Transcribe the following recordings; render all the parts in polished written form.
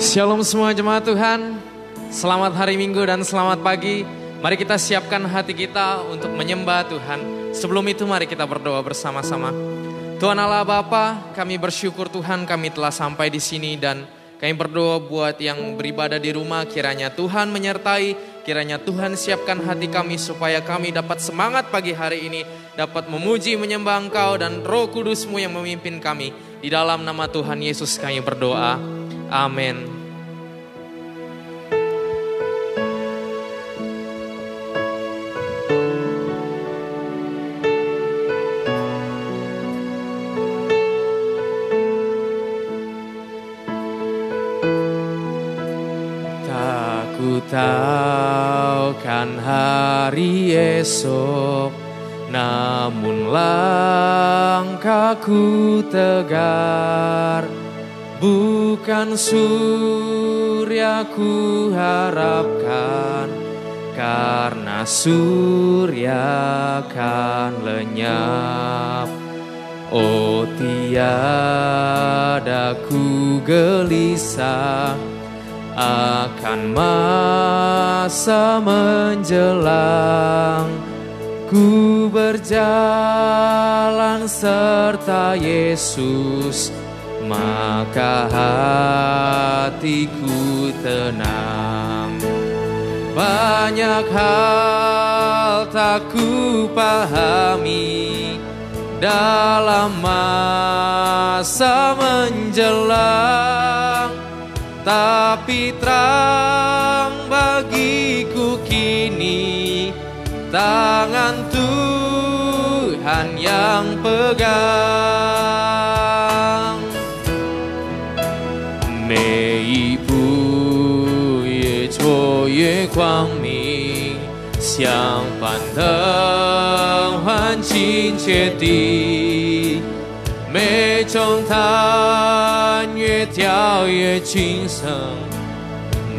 Shalom semua jemaat Tuhan, selamat hari Minggu dan selamat pagi. Mari kita siapkan hati kita untuk menyembah Tuhan. Sebelum itu mari kita berdoa bersama-sama. Tuhan Allah Bapa, kami bersyukur Tuhan kami telah sampai di sini dan kami berdoa buat yang beribadah di rumah, kiranya Tuhan menyertai, kiranya Tuhan siapkan hati kami supaya kami dapat semangat pagi hari ini, dapat memuji menyembah Engkau dan Roh Kudus-Mu yang memimpin kami. Di dalam nama Tuhan Yesus kami berdoa. Amin. Ku tahu kan hari esok, namun langkahku tegar. Bukan surya ku harapkan, karena surya kan lenyap. Oh tiada ku gelisah akan masa menjelang. Ku berjalan serta Yesus, maka hatiku tenang. Banyak hal tak ku pahami dalam masa menjelang, tapi terang bagiku kini tangan Tuhan yang pegang.每一步越挫越光明，相反灯换清确地。每种弹越跳越轻声，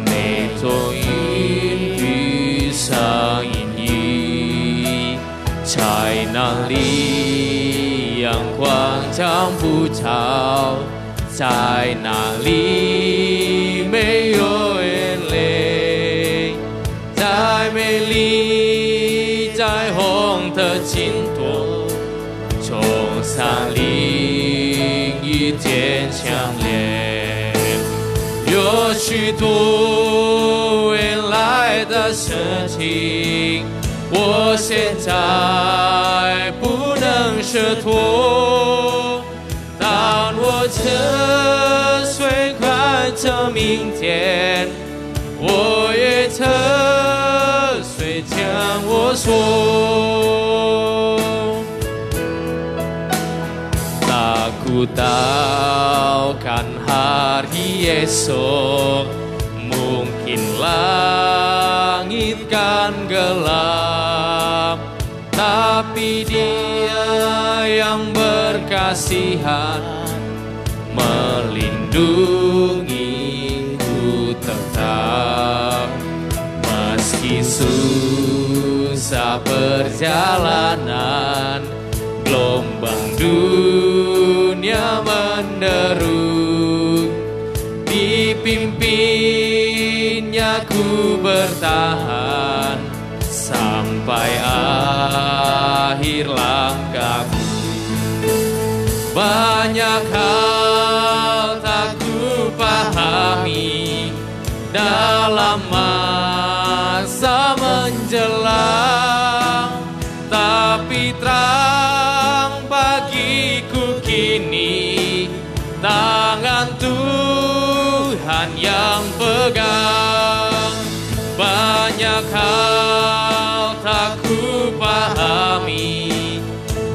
每种音律上音译，在哪里阳光将不照，在哪里没有眼泪，在美丽在红的尽头，从山里渐强烈，有许多未来的事情，我现在不能奢托。当我车虽快着明天，我也车虽将我说。Ku tahu kan hari esok, mungkin langit kan gelap, tapi Dia yang berkasihan melindungiku tetap. Meski susah perjalanan, gelombang dunia menderu, dipimpinnya ku bertahan sampai akhir langkahku. Banyak hal tak ku pahami dalam masa menjelang, tapi terang bagiku kini tangan Tuhan yang pegang. Banyak hal tak ku pahami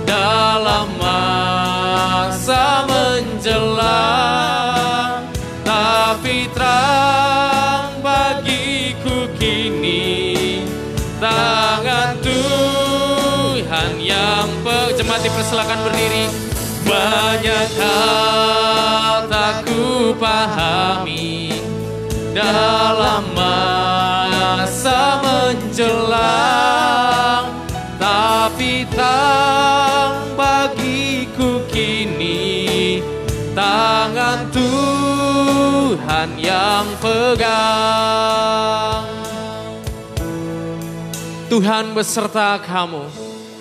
dalam masa menjelang, tapi terang bagiku kini tangan Tuhan yang jemaat dipersilakan berdiri. Banyak hal tak ku pahami dalam masa menjelang, tapi terang bagiku kini tangan Tuhan Tuhan yang pegang. Tuhan beserta kamu.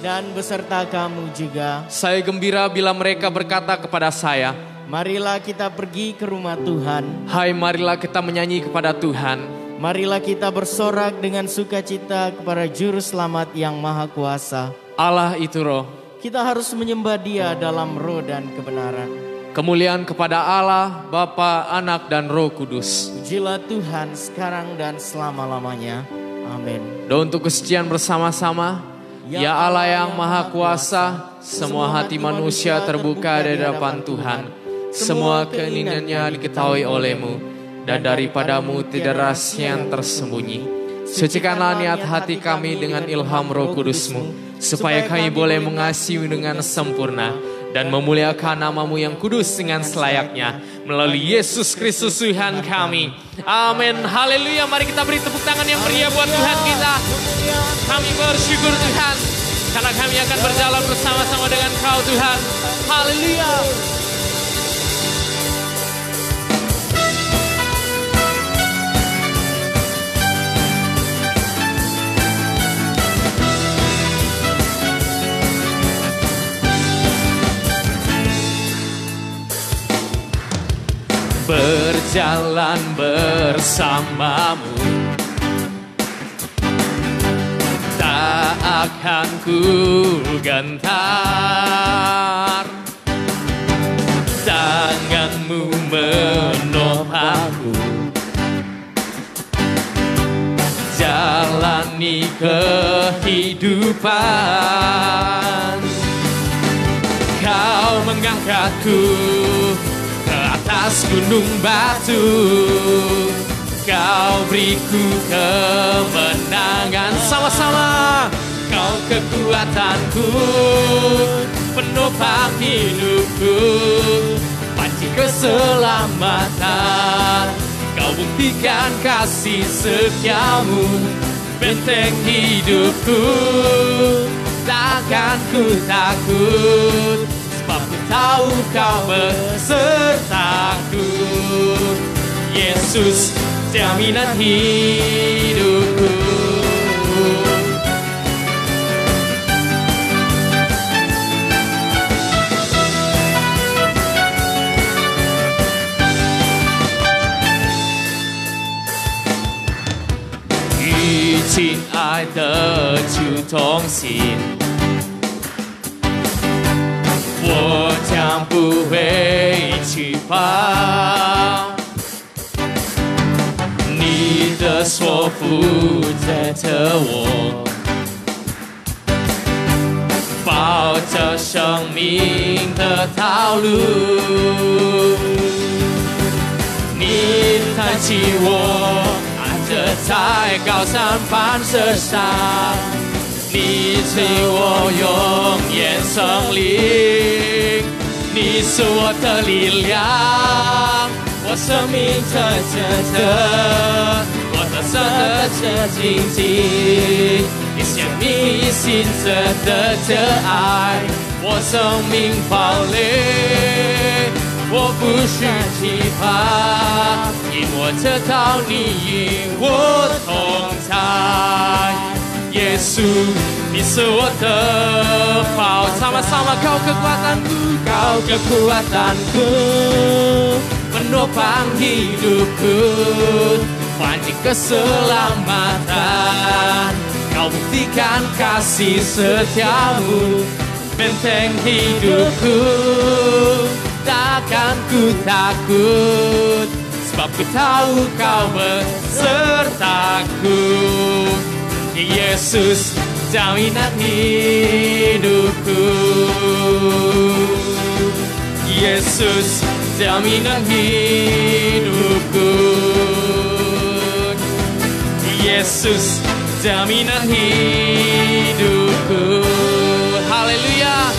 Dan beserta kamu juga. Saya gembira bila mereka berkata kepada saya, marilah kita pergi ke rumah Tuhan. hai, marilah kita menyanyi kepada Tuhan. Marilah kita bersorak dengan sukacita kepada Juru Selamat yang Maha Kuasa. Allah itu roh. Kita harus menyembah Dia dalam roh dan kebenaran. Kemuliaan kepada Allah, Bapa, Anak, dan Roh Kudus. Pujilah Tuhan sekarang dan selama-lamanya. Amin. Dan untuk kesucian bersama-sama, ya Allah yang Maha Kuasa, semua hati manusia terbuka di hadapan Tuhan. Semua keinginannya diketahui oleh-Mu, dan daripadamu tidak rahasia yang tersembunyi. Sucikanlah niat hati kami dengan ilham Roh Kudus-Mu, supaya kami boleh mengasihi dengan sempurna dan memuliakan nama-Mu yang kudus dengan selayaknya, melalui Yesus Kristus Tuhan kami. Amin. Haleluya. Mari kita beri tepuk tangan yang meriah buat Tuhan kita. Kami bersyukur Tuhan, karena kami akan berjalan bersama-sama dengan Kau Tuhan. Haleluya. Berjalan bersamamu, tak akan ku gentar. Tanganmu menopangku, jalani kehidupan. Kau mengangkatku atas gunung batu, Kau beriku kemenangan. Sama-sama. Kau kekuatanku, penopang hidupku, panci keselamatan. Kau buktikan kasih setiamu, benteng hidupku. Takkan ku takut, sebab ku tahu Kau besertaku. Yesus, jaminan hidupku.与亲爱的主同行，我将不会惧怕，你的手扶着我，抱着生命的道路，你抬起我，按着在高山磐石上。你赐我永远胜利，你是我的力量，我生命这我的生的这荆棘，你显明信着的这爱，我生命爆裂，我不需惧怕，因我知道你与我同在。耶稣，你是我的宝，sama-sama Kau kekuatanku, Kau kekuatanku, penopang hidupku, panci keselamatan. Kau buktikan kasih setiamu, benteng hidupku. Takkan ku takut, sebab ku tahu Kau besertaku. Yesus, jaminan hidupku. Yesus, jaminan hidupku. Yesus, jaminan hidupku. Haleluya.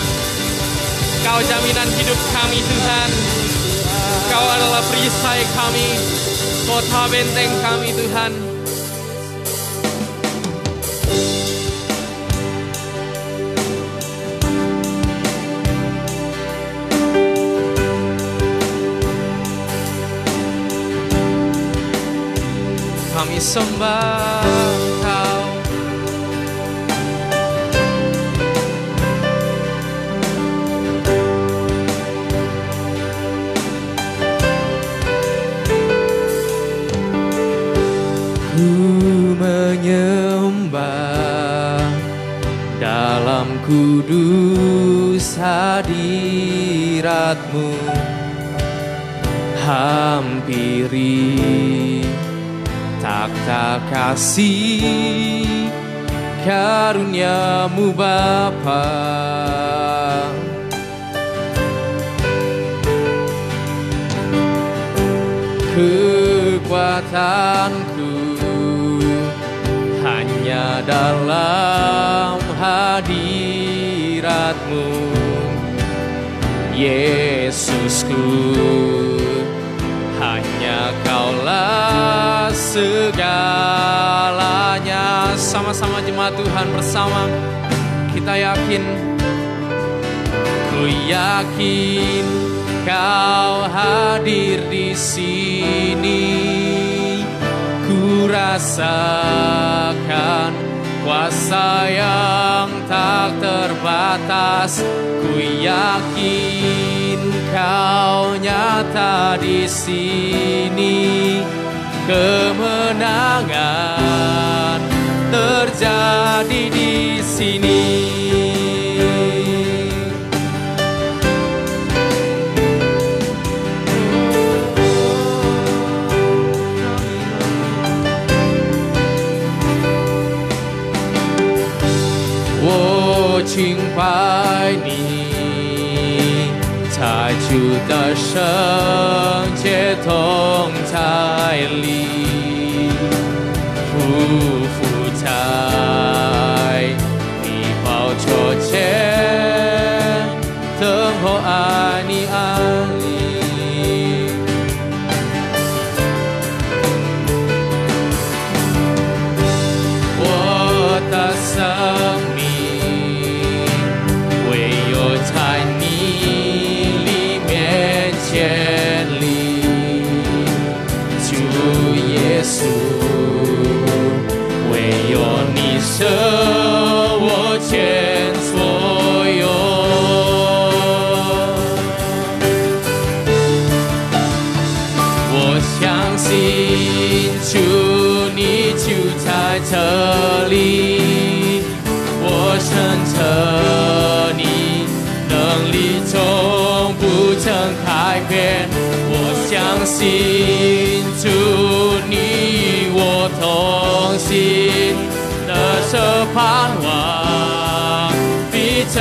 Kau jaminan hidup kami Tuhan. Kau adalah perisai kami, kota benteng kami Tuhan. sembah Kau. Ku menyembah dalam kudus hadirat-Mu, hampiri takhta kasih karunia-Mu Bapa. Kekuatanku hanya dalam hadirat-Mu, Yesusku, hanya Kaulah segalanya. Sama-sama jemaat Tuhan bersama kita yakin, ku yakin Kau hadir di sini. Ku rasakan kuasa yang tak terbatas. Ku yakin Kau nyata di sini. Kemenangan terjadi di sini.我敬拜你，在主的圣洁同在里，匍匐在你宝座前，等候爱你安利。我的生命在你里面建立，主耶稣，唯有你舍我全所有。我相信主，你就在这里，我深称你能力从不曾改变。我相信主，你我同行的这盼望必成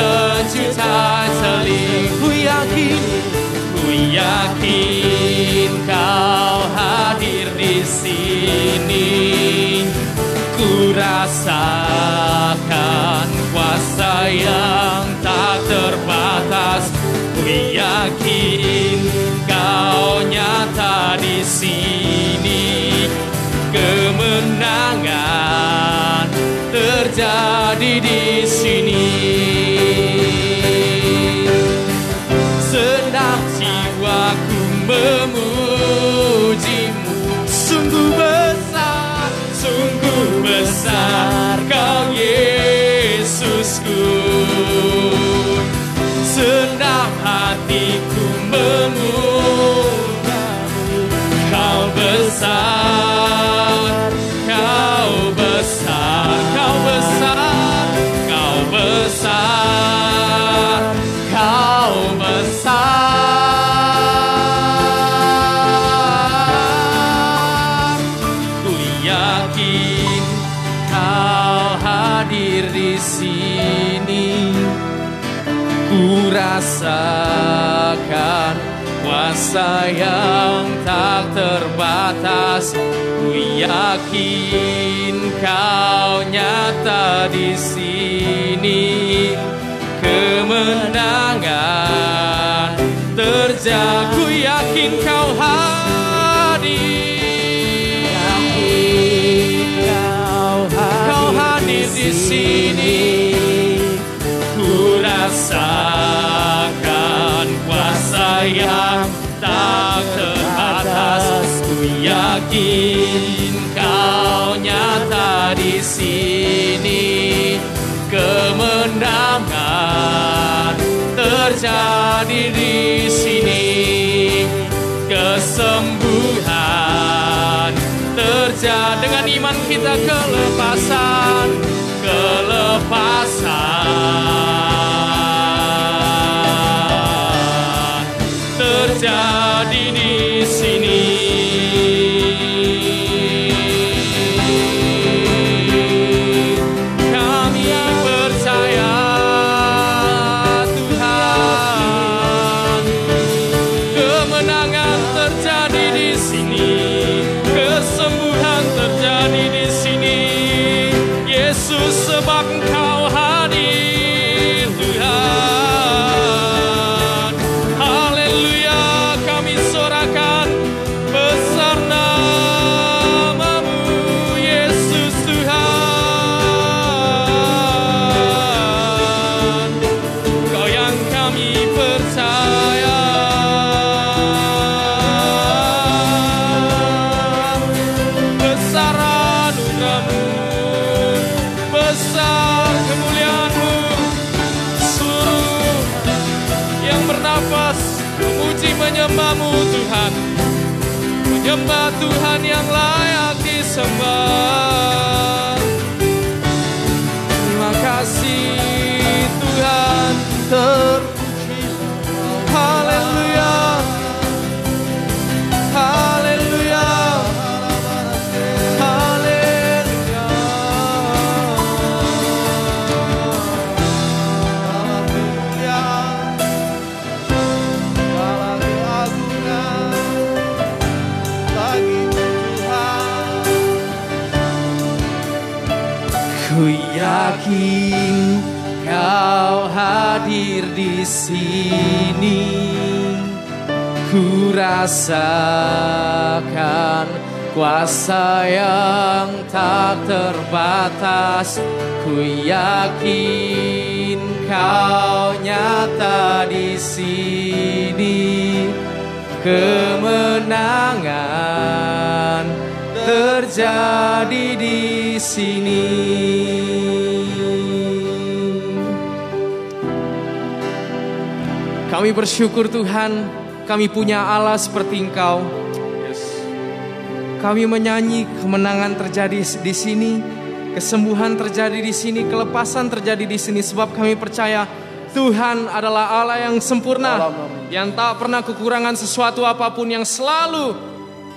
就在这里。ku yakin Kau hadir di sini. Ku rasakan kuasa yang tak terbatas. Ku yakin Kau nyata di sini. Kemenangan terjadi di sini. Senang jiwaku memuji-Mu. Sungguh besar Kau Yesusku. Senang hatiku memuji-Mu. Kau besar, Kau besar, Kau besar, Kau besar, Kau besar. Ku yakin Kau hadir di sini. Ku rasakan kuasa yang tak terbatas. Ku yakin Kau nyata di sini. Kemenangan terjadi. Ku yakin Kau hadir. Kau hadir di sini. Ku rasakan kuasa yang tak terbatas. Ku yakin Kau terjadi di sini. Kesembuhan terjadi dengan iman kita, kelepasan terjadi di sini. Kami yang percaya Tuhan, kemenangan terjadi di sini, kesembuhan terjadi di sini. Yesus, sebab Engkau hadir Tuhan. Haleluya, kami sorakan besar nama-Mu Yesus Tuhan. Kau yang kami percaya. Besar anugerah-Mu, besar kemuliaan-Mu. Seluruh yang bernafas memuji menyembah-Mu Tuhan, menyembah Tuhan yang layak disembah. Terima kasih Tuhan, terpujilah. Haleluya, haleluya, haleluya. Ku yakin Kau hadir di sini. Ku rasakan kuasa yang tak terbatas. Ku yakin Kau nyata di sini. Kemenangan terjadi di sini. Kami bersyukur Tuhan, kami punya Allah seperti Engkau. Kami menyanyi kemenangan terjadi di sini, kesembuhan terjadi di sini, kelepasan terjadi di sini. Sebab kami percaya Tuhan adalah Allah yang sempurna, yang tak pernah kekurangan sesuatu apapun, yang selalu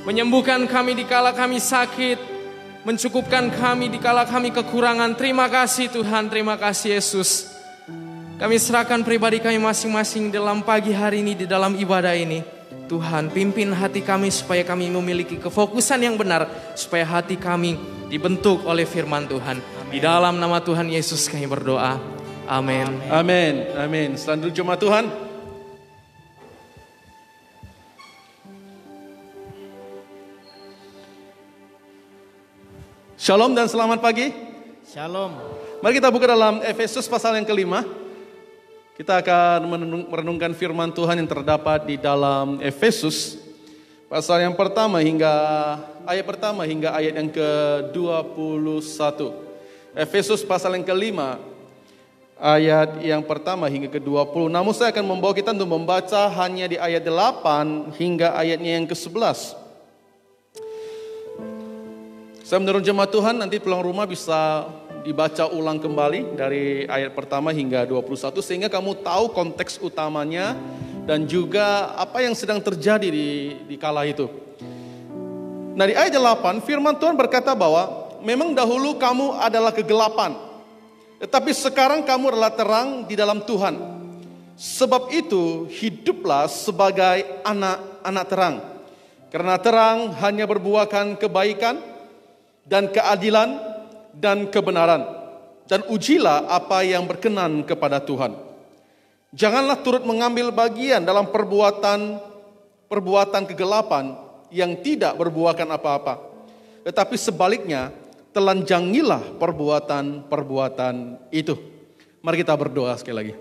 menyembuhkan kami dikala kami sakit, mencukupkan kami dikala kami kekurangan. Terima kasih Tuhan, terima kasih Yesus. Kami serahkan pribadi kami masing-masing dalam pagi hari ini, di dalam ibadah ini. Tuhan, pimpin hati kami supaya kami memiliki kefokusan yang benar, supaya hati kami dibentuk oleh firman Tuhan. Di dalam nama Tuhan Yesus kami berdoa. Amin. Amin. Amin. Selamat jemaat Tuhan. Shalom dan selamat pagi. Shalom. Mari kita buka dalam Efesus pasal yang ke-5. Kita akan merenungkan firman Tuhan yang terdapat di dalam Efesus pasal yang pertama hingga ayat yang ke-21. Efesus pasal yang ke-5 ayat yang pertama hingga ke-20. Namun saya akan membawa kita untuk membaca hanya di ayat 8 hingga ayatnya yang ke-11. Saya menurut jemaat Tuhan, nanti pulang rumah bisa dibaca ulang kembali dari ayat pertama hingga 21 sehingga kamu tahu konteks utamanya dan juga apa yang sedang terjadi di kala itu. Nah, di ayat 8 firman Tuhan berkata bahwa memang dahulu kamu adalah kegelapan, tetapi sekarang kamu adalah terang di dalam Tuhan. Sebab itu hiduplah sebagai anak-anak terang. Karena terang hanya berbuahkan kebaikan dan keadilan dan kebenaran, dan ujilah apa yang berkenan kepada Tuhan. Janganlah turut mengambil bagian dalam perbuatan kegelapan yang tidak berbuahkan apa-apa, tetapi sebaliknya telanjangilah perbuatan itu. Mari kita berdoa sekali lagi.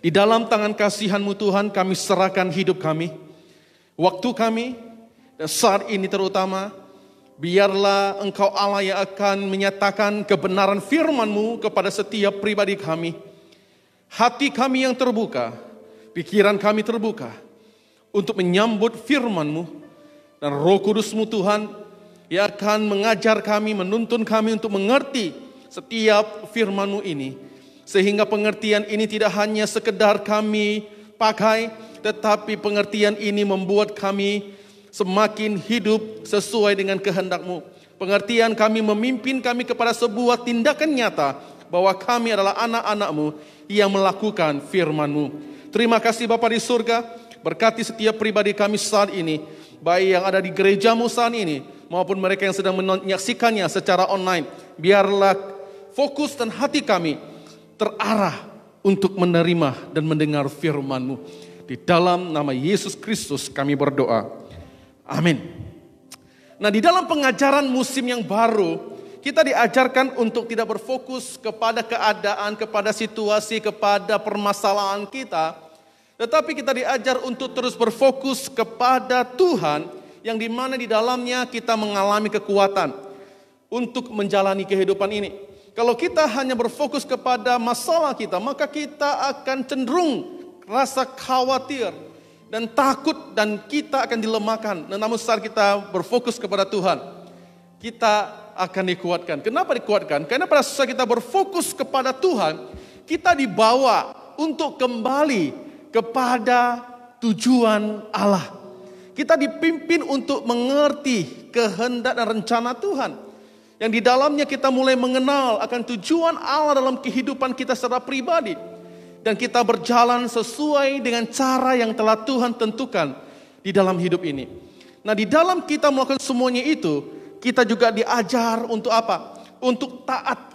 Di dalam tangan kasihan-Mu Tuhan, kami serahkan hidup kami, waktu kami, dan saat ini terutama. Biarlah Engkau Allah yang akan menyatakan kebenaran firman-Mu kepada setiap pribadi kami. hati kami yang terbuka, pikiran kami terbuka untuk menyambut firman-Mu, dan Roh Kudus-Mu Tuhan yang akan mengajar kami, menuntun kami untuk mengerti setiap firman-Mu ini, sehingga pengertian ini tidak hanya sekedar kami pakai, tetapi pengertian ini membuat kami semakin hidup sesuai dengan kehendak-Mu. Pengertian kami memimpin kami kepada sebuah tindakan nyata bahwa kami adalah anak-anak-Mu yang melakukan firman-Mu. Terima kasih Bapa di surga, berkati setiap pribadi kami saat ini, baik yang ada di gereja-Mu saat ini, maupun mereka yang sedang menyaksikannya secara online. Biarlah fokus dan hati kami terarah untuk menerima dan mendengar firman-Mu. Di dalam nama Yesus Kristus kami berdoa. Amin. Nah, di dalam pengajaran musim yang baru, kita diajarkan untuk tidak berfokus kepada keadaan, kepada situasi, kepada permasalahan kita, tetapi kita diajar untuk terus berfokus kepada Tuhan, yang dimana di dalamnya kita mengalami kekuatan untuk menjalani kehidupan ini. Kalau kita hanya berfokus kepada masalah kita, maka kita akan cenderung rasa khawatir dan takut, dan kita akan dilemahkan. Namun saat kita berfokus kepada Tuhan, kita akan dikuatkan. Kenapa dikuatkan? Karena pada saat kita berfokus kepada Tuhan, kita dibawa untuk kembali kepada tujuan Allah. Kita dipimpin untuk mengerti kehendak dan rencana Tuhan, yang di dalamnya kita mulai mengenal akan tujuan Allah dalam kehidupan kita secara pribadi. Dan kita berjalan sesuai dengan cara yang telah Tuhan tentukan di dalam hidup ini. Nah, di dalam kita melakukan semuanya itu, kita juga diajar untuk apa? Untuk taat.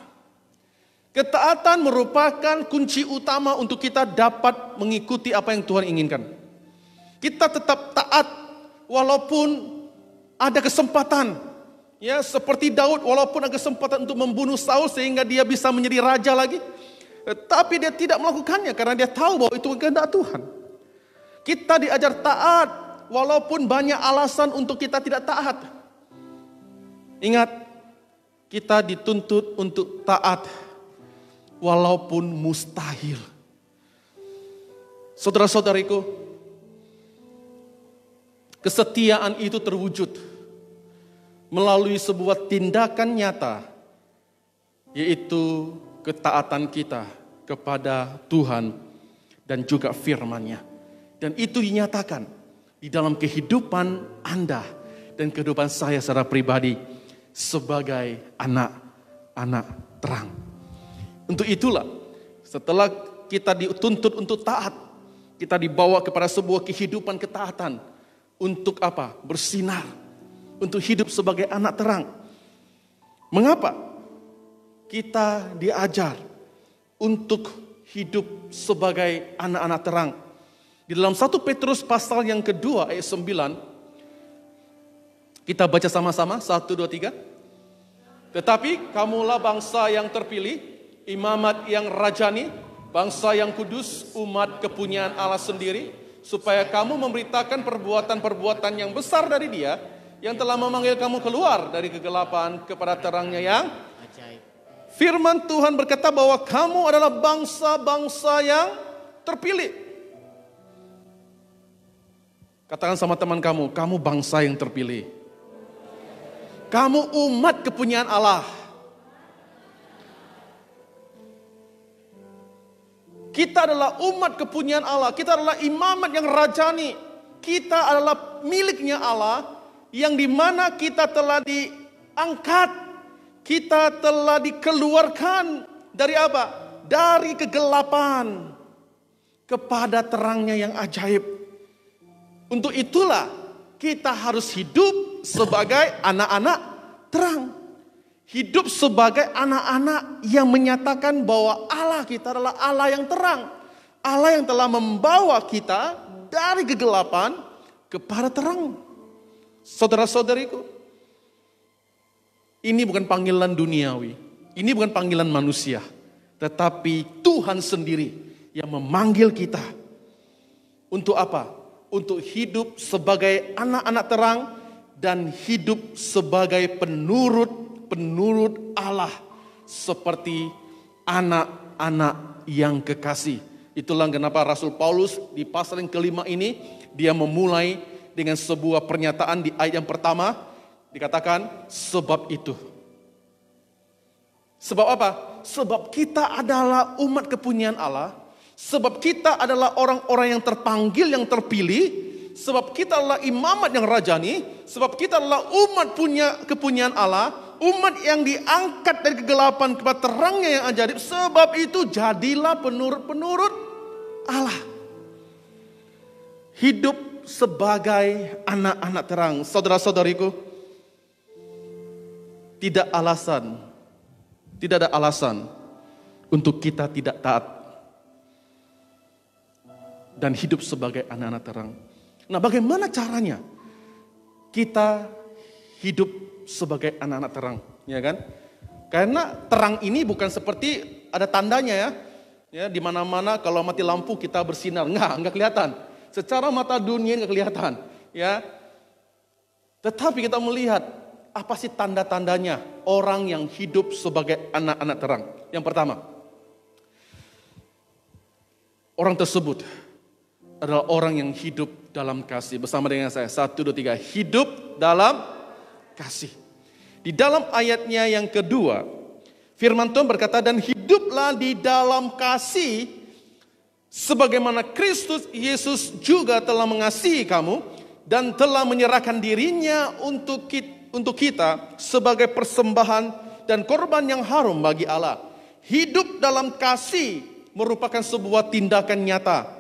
Ketaatan merupakan kunci utama untuk kita dapat mengikuti apa yang Tuhan inginkan. Kita tetap taat walaupun ada kesempatan. Ya, seperti Daud, walaupun ada kesempatan untuk membunuh Saul sehingga dia bisa menjadi raja lagi, tapi dia tidak melakukannya karena dia tahu bahwa itu kehendak Tuhan. Kita diajar taat walaupun banyak alasan untuk kita tidak taat. Ingat, kita dituntut untuk taat walaupun mustahil. Saudara-saudariku, kesetiaan itu terwujud melalui sebuah tindakan nyata, yaitu ketaatan kita kepada Tuhan dan juga firman-Nya. Dan itu dinyatakan di dalam kehidupan Anda dan kehidupan saya secara pribadi sebagai anak-anak terang. Untuk itulah, setelah kita dituntut untuk taat, kita dibawa kepada sebuah kehidupan ketaatan. Untuk apa? Bersinar. Untuk hidup sebagai anak terang. Mengapa? Kita diajar untuk hidup sebagai anak-anak terang. Di dalam 1 Petrus pasal yang kedua ayat 9, kita baca sama-sama, 1, 2, 3. Tetapi kamulah bangsa yang terpilih, imamat yang rajani, bangsa yang kudus, umat kepunyaan Allah sendiri, supaya kamu memberitakan perbuatan-perbuatan yang besar dari Dia, yang telah memanggil kamu keluar dari kegelapan kepada terangnya yang ajaib. Firman Tuhan berkata bahwa kamu adalah bangsa-bangsa yang terpilih. Katakan sama teman kamu, kamu bangsa yang terpilih. Kamu umat kepunyaan Allah. Kita adalah umat kepunyaan Allah. Kita adalah imamat yang rajani. Kita adalah miliknya Allah, yang dimana kita telah diangkat. Kita telah dikeluarkan dari apa? Dari kegelapan kepada terangnya yang ajaib. Untuk itulah kita harus hidup sebagai anak-anak terang. Hidup sebagai anak-anak yang menyatakan bahwa Allah kita adalah Allah yang terang. Allah yang telah membawa kita dari kegelapan kepada terang. Saudara-saudariku, ini bukan panggilan duniawi, ini bukan panggilan manusia, tetapi Tuhan sendiri yang memanggil kita. Untuk apa? Untuk hidup sebagai anak-anak terang dan hidup sebagai penurut Allah seperti anak-anak yang kekasih. Itulah kenapa Rasul Paulus di pasal yang kelima ini, dia memulai dengan sebuah pernyataan di ayat yang pertama, dikatakan sebab itu. Sebab apa? Sebab kita adalah umat kepunyaan Allah, sebab kita adalah orang-orang yang terpanggil, yang terpilih, sebab kita adalah imamat yang rajani, sebab kita adalah umat kepunyaan Allah, umat yang diangkat dari kegelapan kepada terangnya yang ajaib. Sebab itu jadilah penurut-penurut Allah. Hidup sebagai anak-anak terang. Saudara-saudariku, tidak ada alasan untuk kita tidak taat dan hidup sebagai anak-anak terang. Nah, bagaimana caranya kita hidup sebagai anak-anak terang, ya kan? Karena terang ini bukan seperti ada tandanya ya. Ya, di mana-mana kalau mati lampu kita bersinar, enggak kelihatan. Secara mata dunia enggak kelihatan, ya. Tetapi kita melihat apa sih tanda-tandanya orang yang hidup sebagai anak-anak terang? Yang pertama, orang tersebut adalah orang yang hidup dalam kasih. Bersama dengan saya, 1, 2, 3. Hidup dalam kasih. Di dalam ayatnya yang kedua, firman Tuhan berkata, dan hiduplah di dalam kasih, sebagaimana Kristus Yesus juga telah mengasihi kamu, dan telah menyerahkan dirinya untuk kita sebagai persembahan dan korban yang harum bagi Allah. Hidup dalam kasih merupakan sebuah tindakan nyata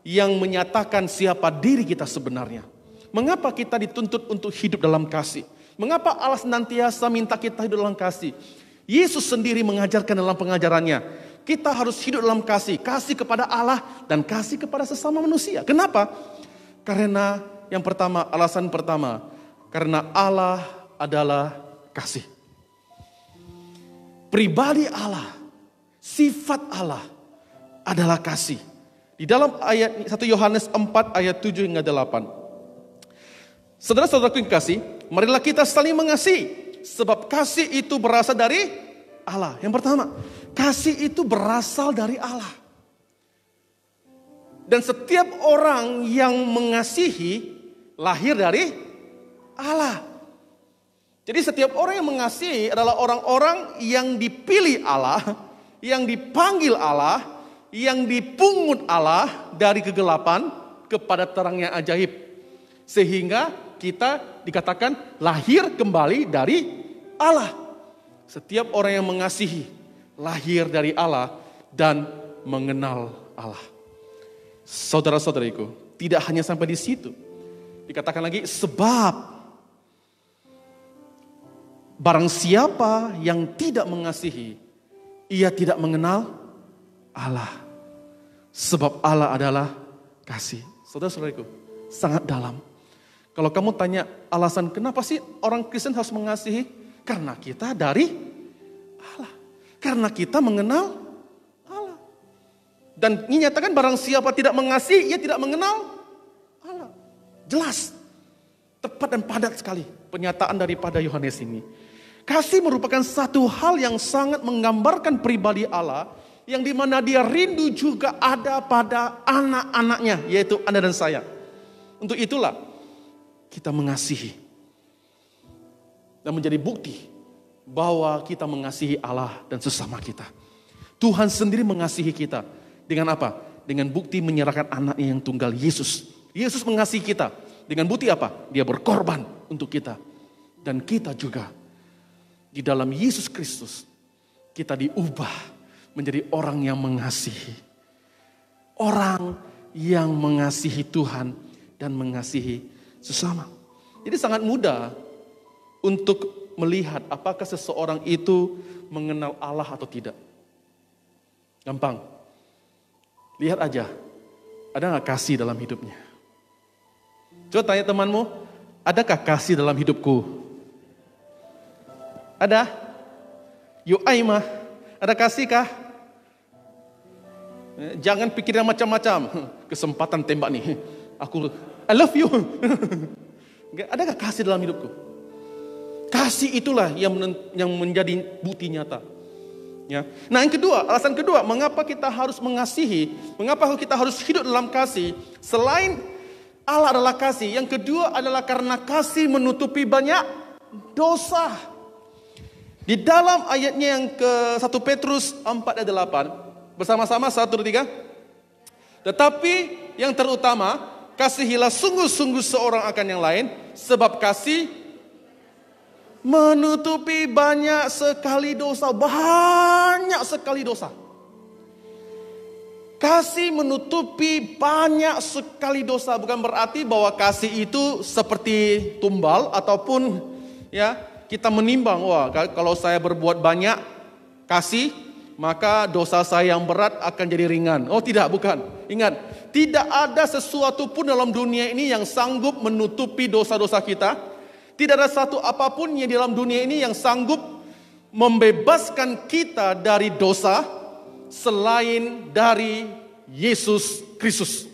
yang menyatakan siapa diri kita sebenarnya. Mengapa kita dituntut untuk hidup dalam kasih? Mengapa Allah senantiasa minta kita hidup dalam kasih? Yesus sendiri mengajarkan dalam pengajarannya, kita harus hidup dalam kasih. Kasih kepada Allah dan kasih kepada sesama manusia. Kenapa? Karena yang pertama, alasan pertama, karena Allah adalah kasih. Pribadi Allah, sifat Allah adalah kasih. Di dalam ayat 1 Yohanes 4 ayat 7 hingga 8. Saudara-saudaraku yang kasih, marilah kita saling mengasihi, sebab kasih itu berasal dari Allah. Yang pertama, kasih itu berasal dari Allah. Dan setiap orang yang mengasihi lahir dari Allah. Jadi setiap orang yang mengasihi adalah orang-orang yang dipilih Allah, yang dipanggil Allah, yang dipungut Allah dari kegelapan kepada terang yang ajaib. Sehingga kita dikatakan lahir kembali dari Allah. Setiap orang yang mengasihi lahir dari Allah dan mengenal Allah. Saudara-saudariku, tidak hanya sampai di situ. Dikatakan lagi, sebab barang siapa yang tidak mengasihi, ia tidak mengenal Allah. Sebab Allah adalah kasih. Saudara-saudariku, sangat dalam. Kalau kamu tanya alasan kenapa sih orang Kristen harus mengasihi? Karena kita dari Allah. Karena kita mengenal Allah. Dan dinyatakan barang siapa tidak mengasihi, ia tidak mengenal Allah. Jelas. Tepat dan padat sekali pernyataan daripada Yohanes ini. Kasih merupakan satu hal yang sangat menggambarkan pribadi Allah, yang dimana dia rindu juga ada pada anak-anaknya, yaitu Anda dan saya. Untuk itulah kita mengasihi. Dan menjadi bukti bahwa kita mengasihi Allah dan sesama kita. Tuhan sendiri mengasihi kita. Dengan apa? Dengan bukti menyerahkan anaknya yang tunggal, Yesus. Yesus mengasihi kita. Dengan bukti apa? Dia berkorban untuk kita. Dan kita juga di dalam Yesus Kristus, kita diubah menjadi orang yang mengasihi. Orang yang mengasihi Tuhan dan mengasihi sesama. Jadi sangat mudah untuk melihat apakah seseorang itu mengenal Allah atau tidak. Gampang. Lihat aja, ada gak kasih dalam hidupnya? Coba tanya temanmu, adakah kasih dalam hidupku? Ada? Yuk Aimah, ada kasih kah? Jangan pikir yang macam-macam. Kesempatan tembak nih. I love you. Adakah kasih dalam hidupku? Kasih itulah yang menjadi bukti nyata. Ya. Nah yang kedua, alasan kedua, mengapa kita harus mengasihi, mengapa kita harus hidup dalam kasih, selain Allah adalah kasih, yang kedua adalah karena kasih menutupi banyak dosa. Di dalam ayatnya yang ke 1 Petrus 4 ayat 8, bersama-sama 1, 2, 3. Tetapi yang terutama, kasihilah sungguh-sungguh seorang akan yang lain, sebab kasih menutupi banyak sekali dosa. Banyak sekali dosa. Kasih menutupi banyak sekali dosa. Bukan berarti bahwa kasih itu seperti tumbal. Ataupun ya kita menimbang. Wah, kalau saya berbuat banyak kasih, maka dosa saya yang berat akan jadi ringan. Oh tidak, bukan. Ingat, tidak ada sesuatu pun dalam dunia ini yang sanggup menutupi dosa-dosa kita. Tidak ada satu apapun yang di dalam dunia ini yang sanggup membebaskan kita dari dosa selain dari Yesus Kristus.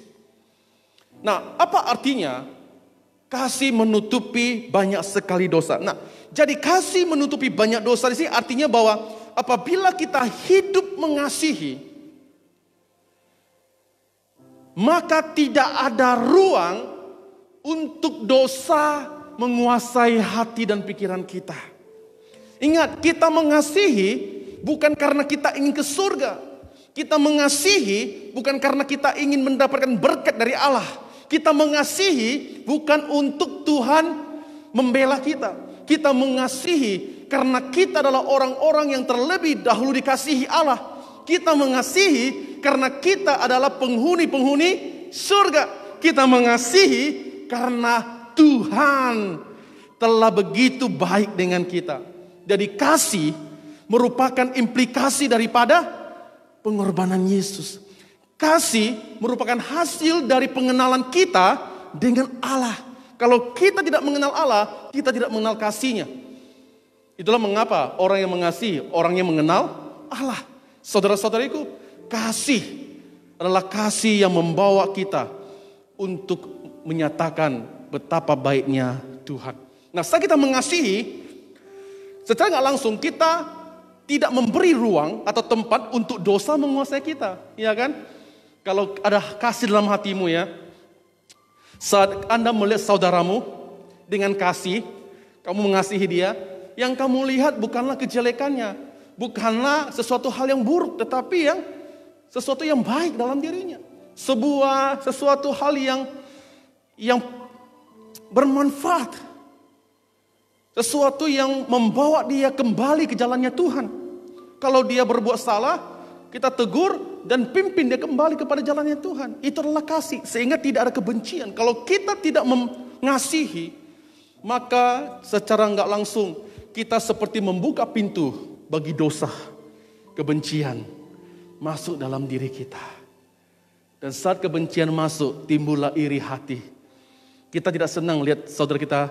Nah, apa artinya kasih menutupi banyak sekali dosa? Nah, jadi kasih menutupi banyak dosa di sini artinya bahwa apabila kita hidup mengasihi, maka tidak ada ruang untuk dosa menguasai hati dan pikiran kita. Ingat, kita mengasihi bukan karena kita ingin ke surga. Kita mengasihi bukan karena kita ingin mendapatkan berkat dari Allah. Kita mengasihi bukan untuk Tuhan membela kita. Kita mengasihi karena kita adalah orang-orang yang terlebih dahulu dikasihi Allah. Kita mengasihi karena kita adalah penghuni-penghuni surga. Kita mengasihi karena Tuhan telah begitu baik dengan kita. Jadi kasih merupakan implikasi daripada pengorbanan Yesus. Kasih merupakan hasil dari pengenalan kita dengan Allah. Kalau kita tidak mengenal Allah, kita tidak mengenal kasih-Nya. Itulah mengapa orang yang mengasihi, orang yang mengenal Allah. Saudara-saudariku, kasih adalah kasih yang membawa kita untuk menyatakan betapa baiknya Tuhan. Nah, saat kita mengasihi, secara nggak langsung kita tidak memberi ruang atau tempat untuk dosa menguasai kita, ya kan? Kalau ada kasih dalam hatimu ya, saat Anda melihat saudaramu dengan kasih, kamu mengasihi dia, yang kamu lihat bukanlah kejelekannya, bukanlah sesuatu hal yang buruk, tetapi sesuatu yang baik dalam dirinya, sesuatu hal yang bermanfaat, sesuatu yang membawa dia kembali ke jalannya Tuhan. Kalau dia berbuat salah, kita tegur dan pimpin dia kembali kepada jalannya Tuhan. Itu adalah kasih, sehingga tidak ada kebencian. Kalau kita tidak mengasihi, maka secara nggak langsung kita seperti membuka pintu bagi dosa, kebencian masuk dalam diri kita. Dan saat kebencian masuk, timbullah iri hati. Kita tidak senang lihat saudara kita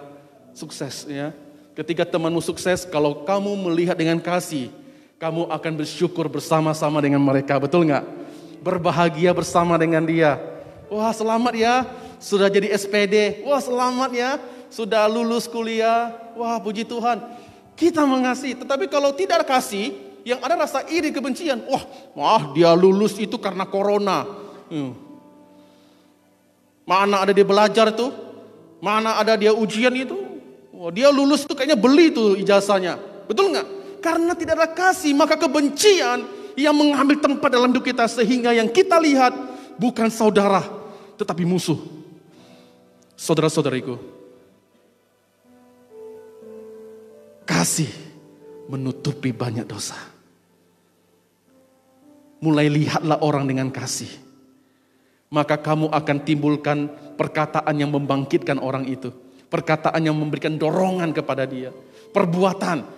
sukses, ya. Ketika temanmu sukses, kalau kamu melihat dengan kasih, kamu akan bersyukur bersama-sama dengan mereka, betul nggak? Berbahagia bersama dengan dia. Wah, selamat ya, sudah jadi SPD. Wah, selamat ya, sudah lulus kuliah. Wah, puji Tuhan. Kita mengasihi, tetapi kalau tidak ada kasih, yang ada rasa iri, kebencian. Wah, dia lulus itu karena corona. Mana ada dia belajar tuh? Mana ada dia ujian itu? Wah, dia lulus tuh kayaknya beli tuh ijazahnya. Betul nggak? Karena tidak ada kasih, maka kebencian yang mengambil tempat dalam hidup kita. Sehingga yang kita lihat bukan saudara, tetapi musuh. Saudara-saudariku, kasih menutupi banyak dosa. Mulai lihatlah orang dengan kasih. Maka kamu akan timbulkan perkataan yang membangkitkan orang itu. Perkataan yang memberikan dorongan kepada dia. Perbuatan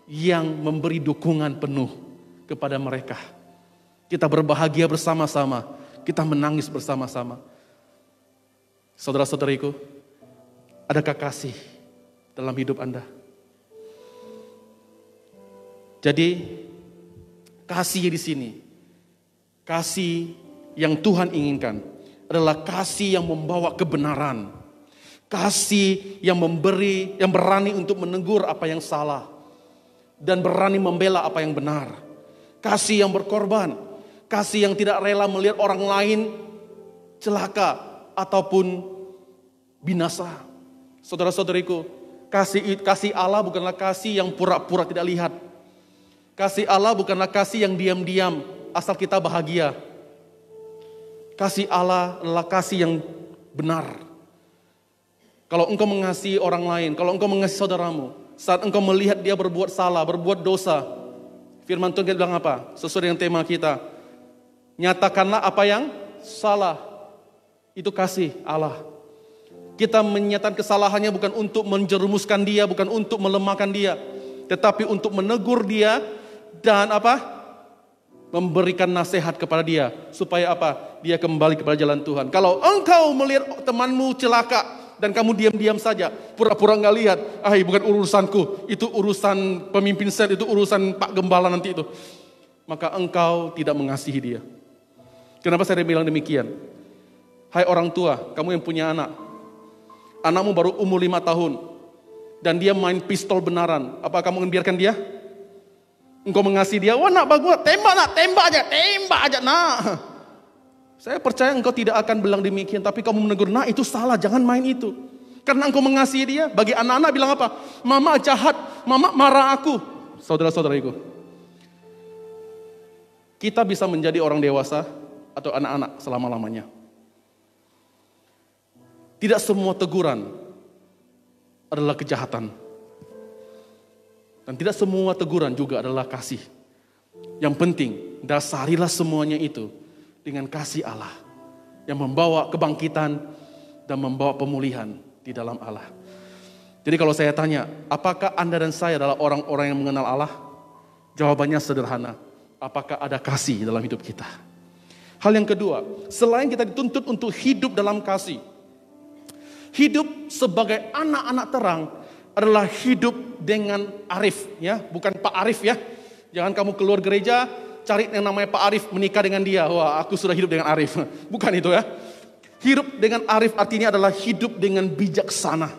yang memberi dukungan penuh kepada mereka. Kita berbahagia bersama-sama. Kita menangis bersama-sama. Saudara-saudariku, adakah kasih dalam hidup Anda? Jadi, kasih di sini, kasih yang Tuhan inginkan adalah kasih yang membawa kebenaran. Kasih yang yang berani untuk menegur apa yang salah. Dan berani membela apa yang benar. Kasih yang berkorban. Kasih yang tidak rela melihat orang lain celaka ataupun binasa. Saudara-saudariku, kasih Allah bukanlah kasih yang pura-pura tidak lihat. Kasih Allah bukanlah kasih yang diam-diam asal kita bahagia. Kasih Allah adalah kasih yang benar. Kalau engkau mengasihi orang lain, kalau engkau mengasihi saudaramu, saat engkau melihat dia berbuat salah, berbuat dosa, firman Tuhan bilang apa? Sesuai dengan tema kita. Nyatakanlah apa yang salah. Itu kasih Allah. Kita menyatakan kesalahannya bukan untuk menjerumuskan dia, bukan untuk melemahkan dia, tetapi untuk menegur dia dan apa? Memberikan nasihat kepada dia supaya apa? Dia kembali kepada jalan Tuhan. Kalau engkau melihat temanmu celaka dan kamu diam-diam saja, pura-pura nggak lihat, bukan urusanku, itu urusan pemimpin sel, itu urusan Pak Gembala nanti itu. Maka engkau tidak mengasihi dia. Kenapa saya bilang demikian? Hai orang tua, kamu yang punya anak. Anakmu baru umur 5 tahun. Dan dia main pistol benaran. Apa kamu membiarkan dia? Engkau mengasihi dia, wah nak bagus, tembak aja nak. Saya percaya engkau tidak akan bilang demikian, tapi kamu menegur, nah itu salah, jangan main itu. Karena engkau mengasihi dia, bagi anak-anak bilang apa? Mama jahat, mama marah aku. Saudara-saudariku, kita bisa menjadi orang dewasa atau anak-anak selama-lamanya. Tidak semua teguran adalah kejahatan. Dan tidak semua teguran juga adalah kasih. Yang penting, dasarilah semuanya itu dengan kasih Allah yang membawa kebangkitan dan membawa pemulihan di dalam Allah. Jadi kalau saya tanya, apakah Anda dan saya adalah orang-orang yang mengenal Allah? Jawabannya sederhana, apakah ada kasih dalam hidup kita? Hal yang kedua, selain kita dituntut untuk hidup dalam kasih, hidup sebagai anak-anak terang adalah hidup dengan arif, ya, bukan Pak Arif ya. Jangan kamu keluar gereja cari yang namanya Pak Arif, menikah dengan dia. Wah, aku sudah hidup dengan Arif. Bukan itu ya. Hidup dengan arif artinya adalah hidup dengan bijaksana.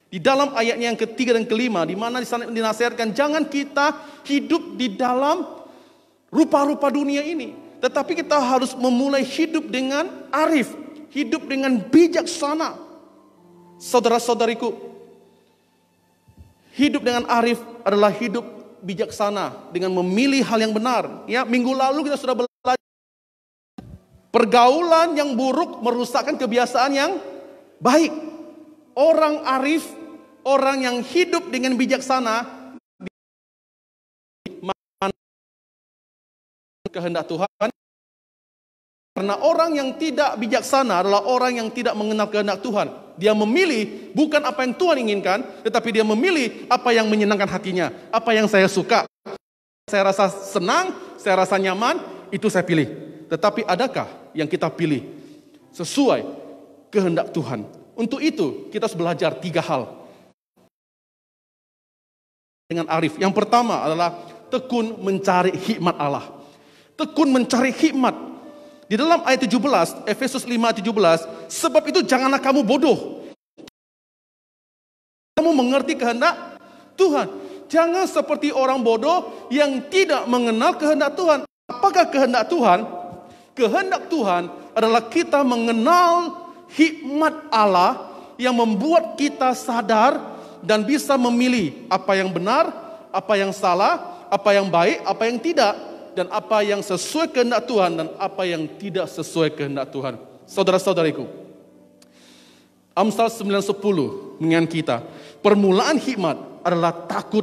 Di dalam ayatnya yang ketiga dan kelima, di mana dinasihatkan jangan kita hidup di dalam rupa-rupa dunia ini, tetapi kita harus memulai hidup dengan arif, hidup dengan bijaksana. Saudara-saudariku, hidup dengan arif adalah hidup bijaksana dengan memilih hal yang benar. Ya, minggu lalu kita sudah belajar pergaulan yang buruk merusakkan kebiasaan yang baik. Orang arif, orang yang hidup dengan bijaksana kehendak Tuhan. Karena orang yang tidak bijaksana adalah orang yang tidak mengenal kehendak Tuhan. Dia memilih bukan apa yang Tuhan inginkan, tetapi dia memilih apa yang menyenangkan hatinya. Apa yang saya suka, saya rasa senang, saya rasa nyaman, itu saya pilih. Tetapi adakah yang kita pilih sesuai kehendak Tuhan? Untuk itu kita harus belajar 3 hal dengan arif. Yang pertama adalah tekun mencari hikmat Allah. Tekun mencari hikmat. Di dalam ayat 17, Efesus 5:17, sebab itu janganlah kamu bodoh. Kamu mengerti kehendak Tuhan. Jangan seperti orang bodoh yang tidak mengenal kehendak Tuhan. Apakah kehendak Tuhan? Kehendak Tuhan adalah kita mengenal hikmat Allah yang membuat kita sadar dan bisa memilih apa yang benar, apa yang salah, apa yang baik, apa yang tidak. Dan apa yang sesuai kehendak Tuhan dan apa yang tidak sesuai kehendak Tuhan. Saudara-saudariku, Amsal 9:10 mengingatkan kita, permulaan hikmat adalah takut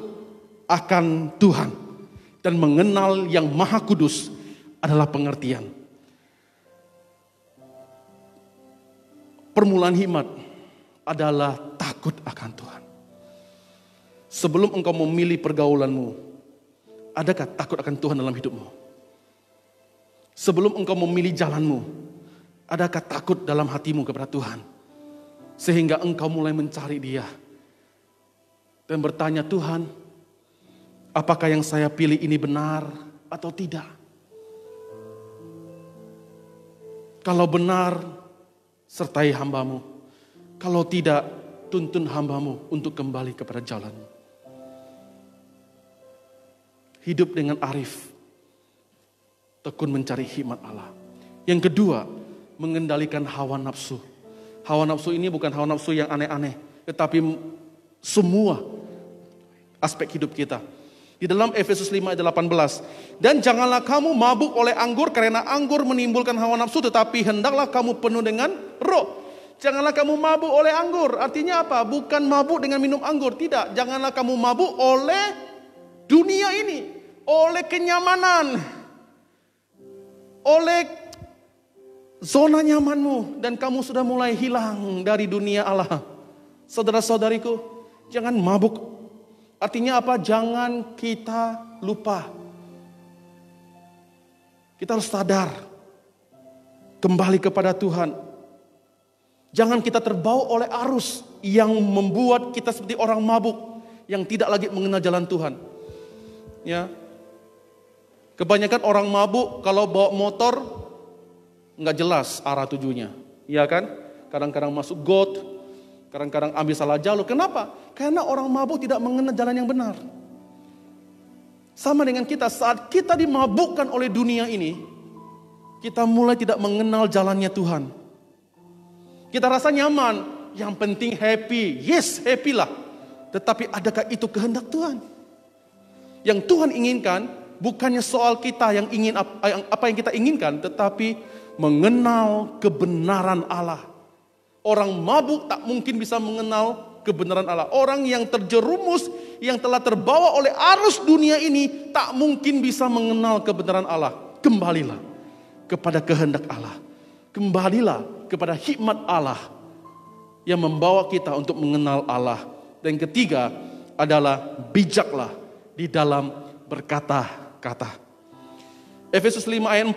akan Tuhan dan mengenal yang Maha Kudus adalah pengertian. Permulaan hikmat adalah takut akan Tuhan. Sebelum engkau memilih pergaulanmu, adakah takut akan Tuhan dalam hidupmu? Sebelum engkau memilih jalanmu, adakah takut dalam hatimu kepada Tuhan? Sehingga engkau mulai mencari Dia dan bertanya, Tuhan, apakah yang saya pilih ini benar atau tidak? Kalau benar, sertai hamba-Mu. Kalau tidak, tuntun hamba-Mu untuk kembali kepada jalan-Mu. Hidup dengan arif Tekun mencari hikmat Allah. Yang kedua, mengendalikan hawa nafsu. Hawa nafsu ini bukan hawa nafsu yang aneh-aneh, tetapi semua aspek hidup kita. Di dalam Efesus 5 ayat 18. Dan janganlah kamu mabuk oleh anggur, karena anggur menimbulkan hawa nafsu, tetapi hendaklah kamu penuh dengan roh. Janganlah kamu mabuk oleh anggur. Artinya apa? Bukan mabuk dengan minum anggur. Tidak. Janganlah kamu mabuk oleh dunia ini. Oleh kenyamanan. Oleh zona nyamanmu. Dan kamu sudah mulai hilang dari dunia Allah. Saudara-saudariku, jangan mabuk. Artinya apa? Jangan kita lupa. Kita harus sadar. Kembali kepada Tuhan. Jangan kita terbawa oleh arus yang membuat kita seperti orang mabuk yang tidak lagi mengenal jalan Tuhan. Ya. Kebanyakan orang mabuk kalau bawa motor nggak jelas arah tujunya. Iya kan? Kadang-kadang masuk got, kadang-kadang ambil salah jalur. Kenapa? Karena orang mabuk tidak mengenal jalan yang benar. Sama dengan kita, saat kita dimabukkan oleh dunia ini, kita mulai tidak mengenal jalannya Tuhan. Kita rasa nyaman, yang penting happy. Yes, happy lah. Tetapi adakah itu kehendak Tuhan? Yang Tuhan inginkan bukannya soal kita yang ingin apa yang kita inginkan, tetapi mengenal kebenaran Allah. Orang mabuk tak mungkin bisa mengenal kebenaran Allah. Orang yang terjerumus, yang telah terbawa oleh arus dunia ini, tak mungkin bisa mengenal kebenaran Allah. Kembalilah kepada kehendak Allah. Kembalilah kepada hikmat Allah yang membawa kita untuk mengenal Allah. Dan ketiga adalah bijaklah di dalam berkata-kata. Efesus 5 ayat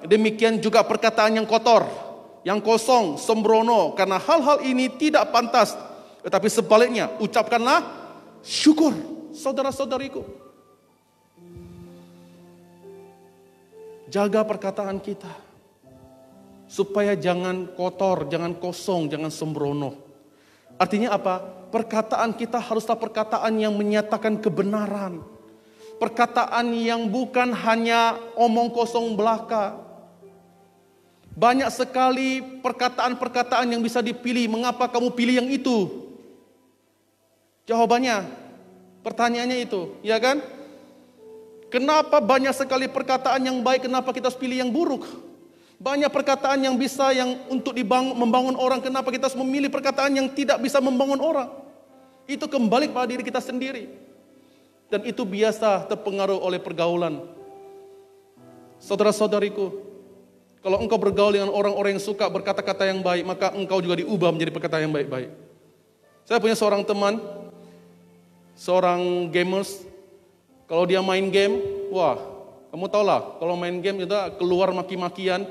4, demikian juga perkataan yang kotor, yang kosong, sembrono, karena hal-hal ini tidak pantas. Tetapi sebaliknya, ucapkanlah syukur, saudara-saudariku. Jaga perkataan kita. Supaya jangan kotor, jangan kosong, jangan sembrono. Artinya apa? Perkataan kita haruslah perkataan yang menyatakan kebenaran. Perkataan yang bukan hanya omong kosong belaka. Banyak sekali perkataan-perkataan yang bisa dipilih. Mengapa kamu pilih yang itu? Jawabannya, pertanyaannya itu, ya kan? Kenapa banyak sekali perkataan yang baik, kenapa kita harus pilih yang buruk? Banyak perkataan yang bisa yang untuk membangun orang. Kenapa kita harus memilih perkataan yang tidak bisa membangun orang? Itu kembali pada diri kita sendiri. Dan itu biasa terpengaruh oleh pergaulan. Saudara-saudariku, kalau engkau bergaul dengan orang-orang yang suka berkata-kata yang baik, maka engkau juga diubah menjadi perkataan yang baik-baik. Saya punya seorang teman, seorang gamers. Kalau dia main game, wah, kamu tahu lah, kalau main game kita keluar maki-makian,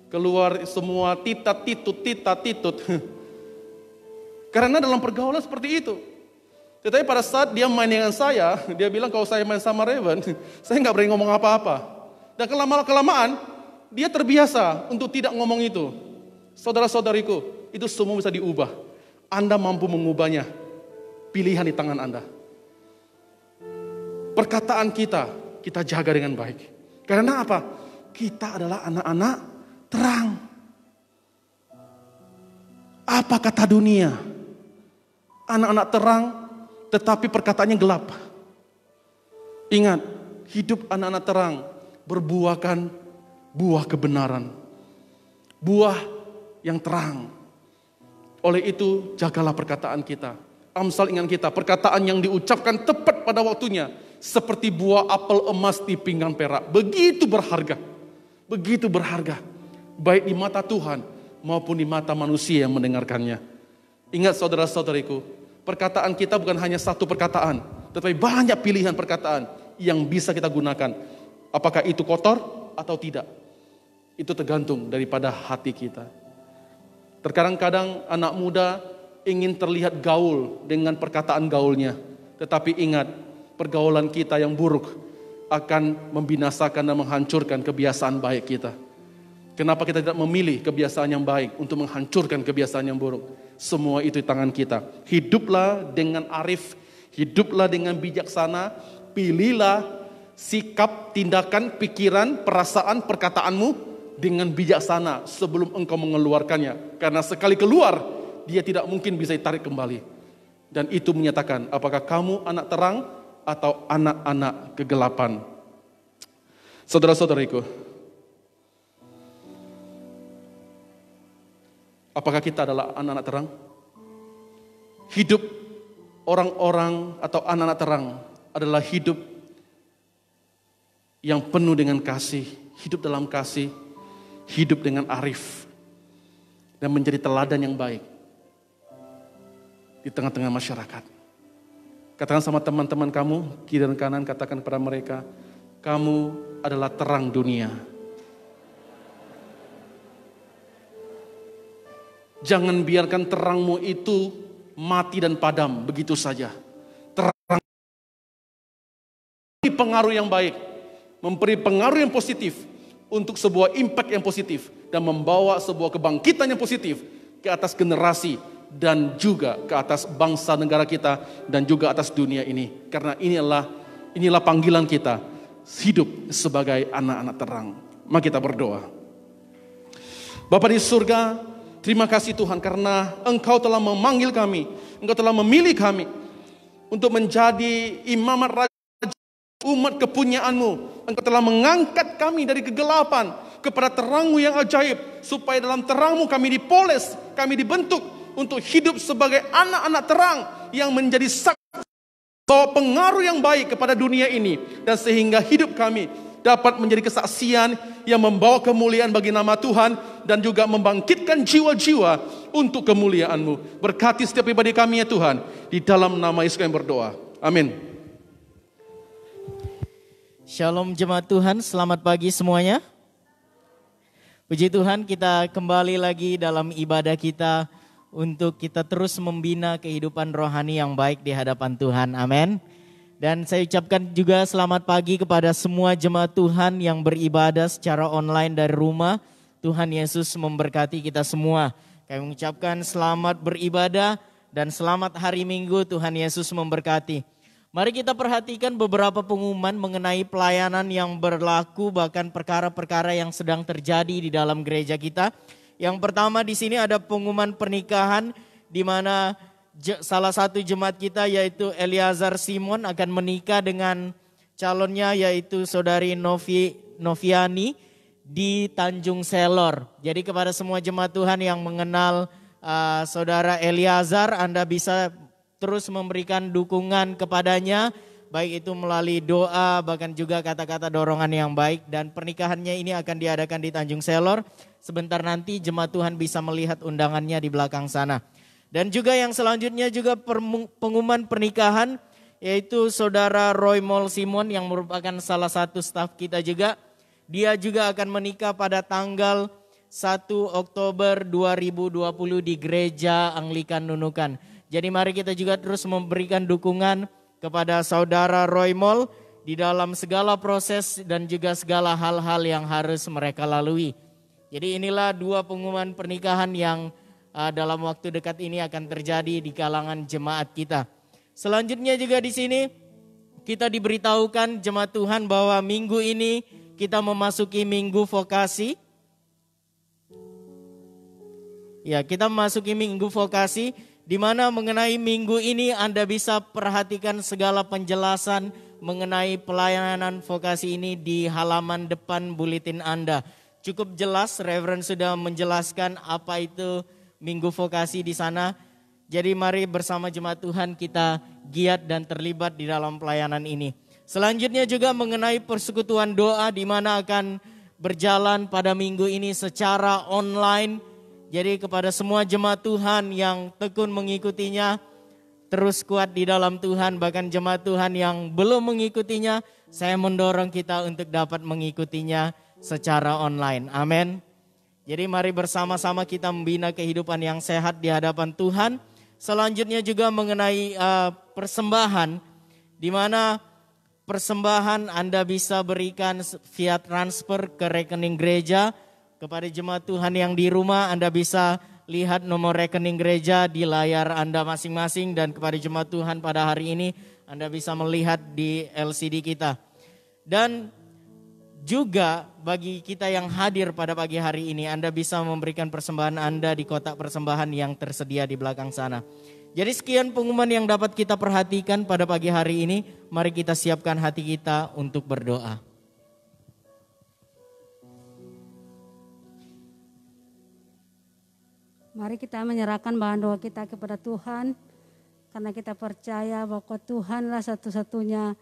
keluar semua titut. Karena dalam pergaulan seperti itu. Tetapi pada saat dia main dengan saya, dia bilang kalau saya main sama Raven, saya nggak berani ngomong apa-apa. Dan kelamaan dia terbiasa untuk tidak ngomong itu. Saudara-saudariku, itu semua bisa diubah. Anda mampu mengubahnya. Pilihan di tangan Anda. Perkataan kita jaga dengan baik. Karena apa? Kita adalah anak-anak terang. Apa kata dunia? Anak-anak terang, tetapi perkataannya gelap. Ingat, hidup anak-anak terang berbuahkan buah kebenaran. Buah yang terang. Oleh itu, jagalah perkataan kita. Amsal ingat kita, perkataan yang diucapkan tepat pada waktunya. Seperti buah apel emas di pinggan perak. Begitu berharga. Begitu berharga. Baik di mata Tuhan maupun di mata manusia yang mendengarkannya. Ingat saudara-saudariku, perkataan kita bukan hanya satu perkataan. Tetapi banyak pilihan perkataan yang bisa kita gunakan. Apakah itu kotor atau tidak? Itu tergantung daripada hati kita. Terkadang-kadang anak muda ingin terlihat gaul dengan perkataan gaulnya. Tetapi ingat, pergaulan kita yang buruk akan membinasakan dan menghancurkan kebiasaan baik kita. Kenapa kita tidak memilih kebiasaan yang baik untuk menghancurkan kebiasaan yang buruk? Semua itu di tangan kita. Hiduplah dengan arif, hiduplah dengan bijaksana, pilihlah sikap, tindakan, pikiran, perasaan, perkataanmu dengan bijaksana sebelum engkau mengeluarkannya. Karena sekali keluar, dia tidak mungkin bisa ditarik kembali. Dan itu menyatakan apakah kamu anak terang atau anak-anak kegelapan. Saudara-saudariku, apakah kita adalah anak-anak terang? Hidup orang-orang atau anak-anak terang adalah hidup yang penuh dengan kasih, hidup dalam kasih, hidup dengan arif, dan menjadi teladan yang baik di tengah-tengah masyarakat. Katakan sama teman-teman kamu, kiri dan kanan, katakan kepada mereka, kamu adalah terang dunia. Jangan biarkan terangmu itu mati dan padam begitu saja. Terang memberi pengaruh yang baik, memberi pengaruh yang positif untuk sebuah impact yang positif dan membawa sebuah kebangkitan yang positif ke atas generasi dan juga ke atas bangsa negara kita dan juga atas dunia ini. Karena inilah panggilan kita, hidup sebagai anak-anak terang. Mari kita berdoa. Bapa di surga, terima kasih Tuhan karena Engkau telah memanggil kami, Engkau telah memilih kami untuk menjadi imamat raja umat kepunyaanmu. Engkau telah mengangkat kami dari kegelapan kepada terang-Mu yang ajaib, supaya dalam terang-Mu kami dipoles, kami dibentuk untuk hidup sebagai anak-anak terang yang menjadi saksi bawa pengaruh yang baik kepada dunia ini, dan sehingga hidup kami dapat menjadi kesaksian yang membawa kemuliaan bagi nama Tuhan dan juga membangkitkan jiwa-jiwa untuk kemuliaan-Mu. Berkati setiap pribadi kami ya Tuhan, di dalam nama Yesus kami berdoa. Amin. Shalom jemaat Tuhan, selamat pagi semuanya. Puji Tuhan, kita kembali lagi dalam ibadah kita untuk kita terus membina kehidupan rohani yang baik di hadapan Tuhan. Amin. Dan saya ucapkan juga selamat pagi kepada semua jemaat Tuhan yang beribadah secara online dari rumah. Tuhan Yesus memberkati kita semua. Kami mengucapkan selamat beribadah dan selamat hari Minggu. Tuhan Yesus memberkati. Mari kita perhatikan beberapa pengumuman mengenai pelayanan yang berlaku, bahkan perkara-perkara yang sedang terjadi di dalam gereja kita. Yang pertama di sini ada pengumuman pernikahan, di mana salah satu jemaat kita yaitu Eliazar Simon akan menikah dengan calonnya yaitu saudari Noviani di Tanjung Selor. Jadi kepada semua jemaat Tuhan yang mengenal saudara Eliazar, Anda bisa terus memberikan dukungan kepadanya, baik itu melalui doa, bahkan juga kata-kata dorongan yang baik. Dan pernikahannya ini akan diadakan di Tanjung Selor. Sebentar nanti jemaat Tuhan bisa melihat undangannya di belakang sana. Dan juga yang selanjutnya juga pengumuman pernikahan, yaitu saudara Roy Mol Simon yang merupakan salah satu staf kita juga. Dia juga akan menikah pada tanggal 1 Oktober 2020 di Gereja Anglikan Nunukan. Jadi mari kita juga terus memberikan dukungan kepada saudara Roy Mol di dalam segala proses dan juga segala hal-hal yang harus mereka lalui. Jadi inilah dua pengumuman pernikahan yang dalam waktu dekat ini akan terjadi di kalangan jemaat kita. Selanjutnya juga di sini kita diberitahukan jemaat Tuhan bahwa minggu ini kita memasuki minggu vokasi. Ya, kita memasuki minggu vokasi, di mana mengenai minggu ini Anda bisa perhatikan segala penjelasan mengenai pelayanan vokasi ini di halaman depan buletin Anda. Cukup jelas, Reverend sudah menjelaskan apa itu minggu vokasi di sana. Jadi mari bersama jemaat Tuhan kita giat dan terlibat di dalam pelayanan ini. Selanjutnya juga mengenai persekutuan doa, di mana akan berjalan pada minggu ini secara online. Jadi kepada semua jemaat Tuhan yang tekun mengikutinya, terus kuat di dalam Tuhan. Bahkan jemaat Tuhan yang belum mengikutinya, saya mendorong kita untuk dapat mengikutinya secara online. Amin. Jadi mari bersama-sama kita membina kehidupan yang sehat di hadapan Tuhan. Selanjutnya juga mengenai persembahan, di mana persembahan Anda bisa berikan via transfer ke rekening gereja. Kepada jemaat Tuhan yang di rumah, Anda bisa lihat nomor rekening gereja di layar Anda masing-masing. Dan kepada jemaat Tuhan pada hari ini, Anda bisa melihat di LCD kita. Dan juga bagi kita yang hadir pada pagi hari ini, Anda bisa memberikan persembahan Anda di kotak persembahan yang tersedia di belakang sana. Jadi sekian pengumuman yang dapat kita perhatikan pada pagi hari ini. Mari kita siapkan hati kita untuk berdoa. Mari kita menyerahkan bahan doa kita kepada Tuhan. Karena kita percaya bahwa Tuhanlah satu-satunya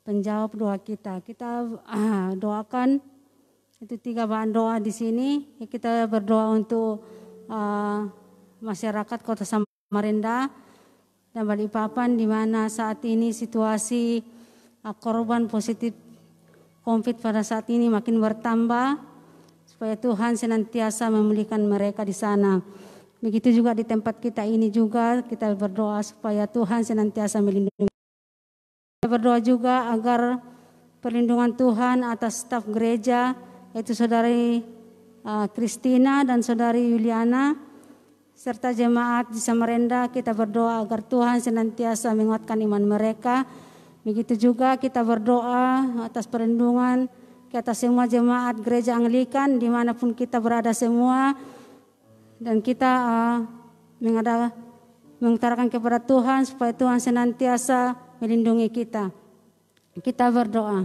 penjawab doa kita. Kita doakan itu 3 bahan doa di sini. Kita berdoa untuk masyarakat Kota Samarinda dan Balikpapan, di mana saat ini situasi korban positif COVID pada saat ini makin bertambah, supaya Tuhan senantiasa memulihkan mereka di sana. Begitu juga di tempat kita ini juga kita berdoa supaya Tuhan senantiasa melindungi. Kita berdoa juga agar perlindungan Tuhan atas staf gereja, yaitu Saudari Kristina dan Saudari Yuliana, serta jemaat di Samarinda. Kita berdoa agar Tuhan senantiasa menguatkan iman mereka. Begitu juga kita berdoa atas perlindungan ke atas semua jemaat gereja Anglikan dimanapun kita berada semua. Dan kita mengutarakan kepada Tuhan supaya Tuhan senantiasa melindungi kita. Kita berdoa.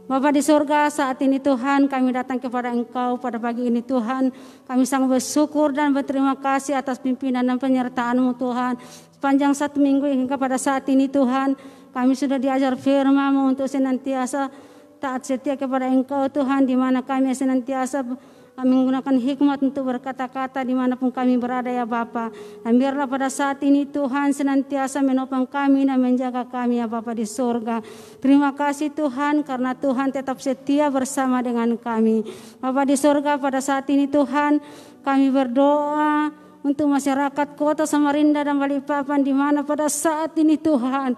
Bapa di surga, saat ini Tuhan kami datang kepada Engkau pada pagi ini Tuhan. Kami sangat bersyukur dan berterima kasih atas pimpinan dan penyertaan-Mu Tuhan. Sepanjang 1 minggu hingga pada saat ini Tuhan, kami sudah diajar firman-Mu untuk senantiasa taat setia kepada Engkau Tuhan, di mana kami senantiasa menggunakan hikmat untuk berkata-kata dimanapun kami berada ya Bapa. Dan biarlah pada saat ini Tuhan senantiasa menopang kami dan menjaga kami ya Bapa di surga. Terima kasih Tuhan karena Tuhan tetap setia bersama dengan kami. Bapa di surga, pada saat ini Tuhan kami berdoa untuk masyarakat Kota Samarinda dan Balikpapan, di mana pada saat ini Tuhan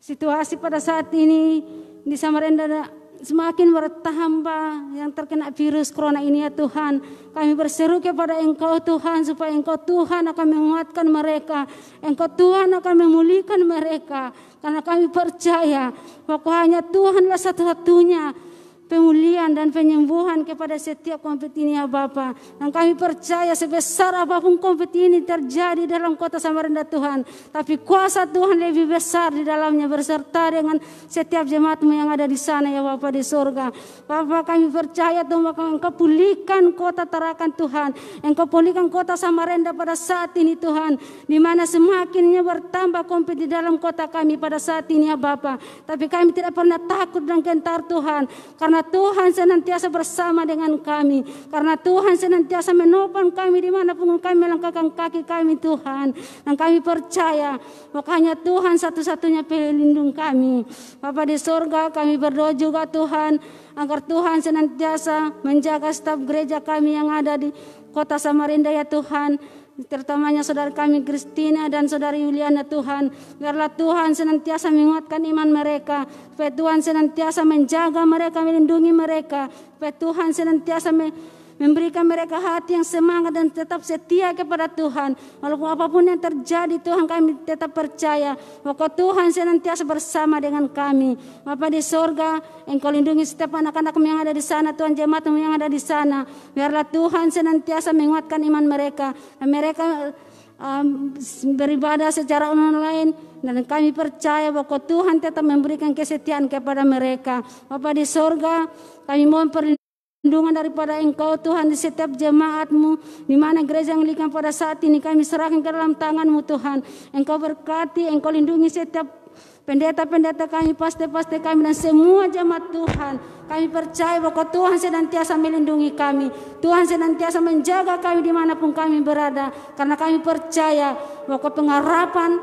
situasi pada saat ini di Samarinda semakin bertambah yang terkena virus corona ini ya Tuhan. Kami berseru kepada Engkau Tuhan supaya Engkau Tuhan akan menguatkan mereka. Engkau Tuhan akan memulihkan mereka. Karena kami percaya bahwa hanya Tuhanlah satu-satunya pemulihan dan penyembuhan kepada setiap COVID ini ya Bapa. Dan kami percaya sebesar apapun COVID ini terjadi dalam Kota Samarinda Tuhan, tapi kuasa Tuhan lebih besar di dalamnya beserta dengan setiap jemaat-Mu yang ada di sana ya Bapa di surga. Bapa, kami percaya Tuhan bahwa Engkau pulihkan kota Tarakan Tuhan. Engkau pulihkan Kota Samarinda pada saat ini Tuhan, di mana semakinnya bertambah COVID di dalam kota kami pada saat ini ya Bapa. Tapi kami tidak pernah takut dan gentar Tuhan, karena Tuhan senantiasa bersama dengan kami. Karena Tuhan senantiasa menopang kami dimanapun kami melangkahkan kaki kami Tuhan. Dan kami percaya makanya Tuhan satu-satunya pelindung kami. Bapa di surga, kami berdoa juga Tuhan agar Tuhan senantiasa menjaga staf gereja kami yang ada di Kota Samarinda ya Tuhan. Terutamanya saudara kami Kristina dan saudari Yuliana Tuhan. Biarlah Tuhan senantiasa menguatkan iman mereka. Supaya Tuhan senantiasa menjaga mereka, melindungi mereka. Supaya Tuhan senantiasa memberikan mereka hati yang semangat dan tetap setia kepada Tuhan. Walaupun apapun yang terjadi Tuhan, kami tetap percaya bahwa Tuhan senantiasa bersama dengan kami. Bapa di sorga, Engkau lindungi setiap anak-anak yang ada di sana, Tuhan, jemaat-Mu yang ada di sana. Biarlah Tuhan senantiasa menguatkan iman mereka. Dan mereka beribadah secara online. Dan kami percaya bahwa Tuhan tetap memberikan kesetiaan kepada mereka. Bapa di sorga, kami mohon perlindungan daripada Engkau Tuhan di setiap jemaat-Mu, di mana gereja Anglikan pada saat ini kami serahkan ke dalam tangan-Mu Tuhan. Engkau berkati, Engkau lindungi setiap pendeta-pendeta kami, pastor-pastor kami dan semua jemaat Tuhan. Kami percaya bahwa Tuhan senantiasa melindungi kami. Tuhan senantiasa menjaga kami dimanapun kami berada. Karena kami percaya bahwa pengharapan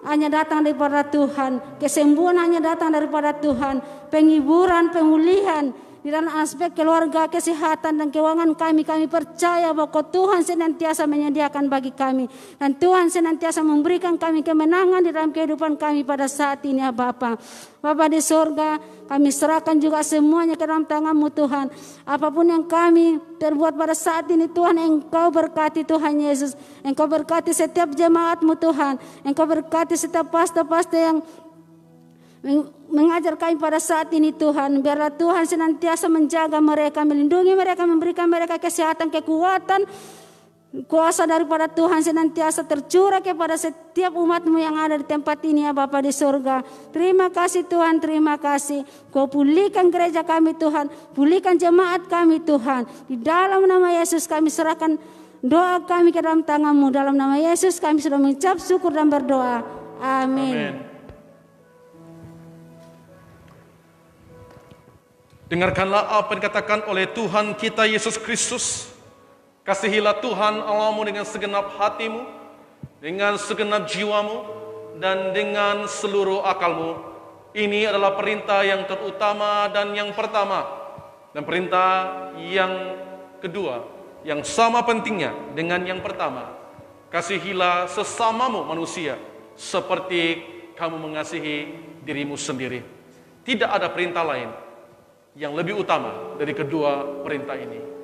hanya datang daripada Tuhan. Kesembuhan hanya datang daripada Tuhan. Penghiburan, pemulihan di dalam aspek keluarga, kesehatan dan keuangan kami percaya bahwa Tuhan senantiasa menyediakan bagi kami. Dan Tuhan senantiasa memberikan kami kemenangan di dalam kehidupan kami pada saat ini ya Bapa. Bapa di surga, kami serahkan juga semuanya ke dalam tangan-Mu Tuhan. Apapun yang kami terbuat pada saat ini Tuhan, Engkau berkati Tuhan Yesus. Engkau berkati setiap jemaat-Mu Tuhan. Engkau berkati setiap pastor-pastor yang mengajar kami pada saat ini Tuhan. Biarlah Tuhan senantiasa menjaga mereka, melindungi mereka, memberikan mereka kesehatan, kekuatan, kuasa daripada Tuhan senantiasa tercurah kepada setiap umat-Mu yang ada di tempat ini ya Bapa di surga. Terima kasih Tuhan, terima kasih. Kau pulihkan gereja kami Tuhan, pulihkan jemaat kami Tuhan. Di dalam nama Yesus kami serahkan doa kami ke dalam tangan-Mu. Dalam nama Yesus kami sudah mengucap syukur dan berdoa. Amin. Dengarkanlah apa yang dikatakan oleh Tuhan kita Yesus Kristus. Kasihilah Tuhan Allahmu dengan segenap hatimu, dengan segenap jiwamu, dan dengan seluruh akalmu. Ini adalah perintah yang terutama dan yang pertama. Dan perintah yang kedua, yang sama pentingnya dengan yang pertama. Kasihilah sesamamu manusia, seperti kamu mengasihi dirimu sendiri. Tidak ada perintah lain yang lebih utama dari kedua perintah ini.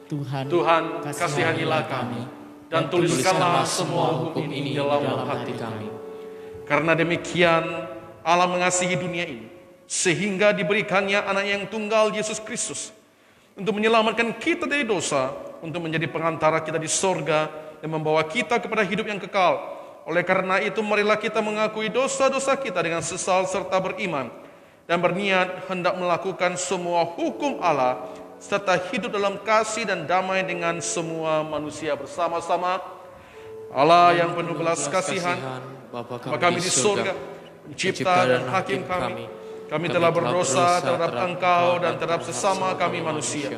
Tuhan, kasihanilah kami, dan tuliskanlah semua hukum ini dalam hati kami. Karena demikian Allah mengasihi dunia ini, sehingga diberikannya anak yang tunggal Yesus Kristus, untuk menyelamatkan kita dari dosa, untuk menjadi pengantara kita di sorga, dan membawa kita kepada hidup yang kekal. Oleh karena itu, marilah kita mengakui dosa-dosa kita dengan sesal serta beriman, dan berniat hendak melakukan semua hukum Allah, serta hidup dalam kasih dan damai dengan semua manusia bersama-sama. Allah yang penuh belas kasihan, Bapa kami di surga, pencipta dan hakim kami. Kami telah berdosa terhadap Engkau dan terhadap sesama kami manusia,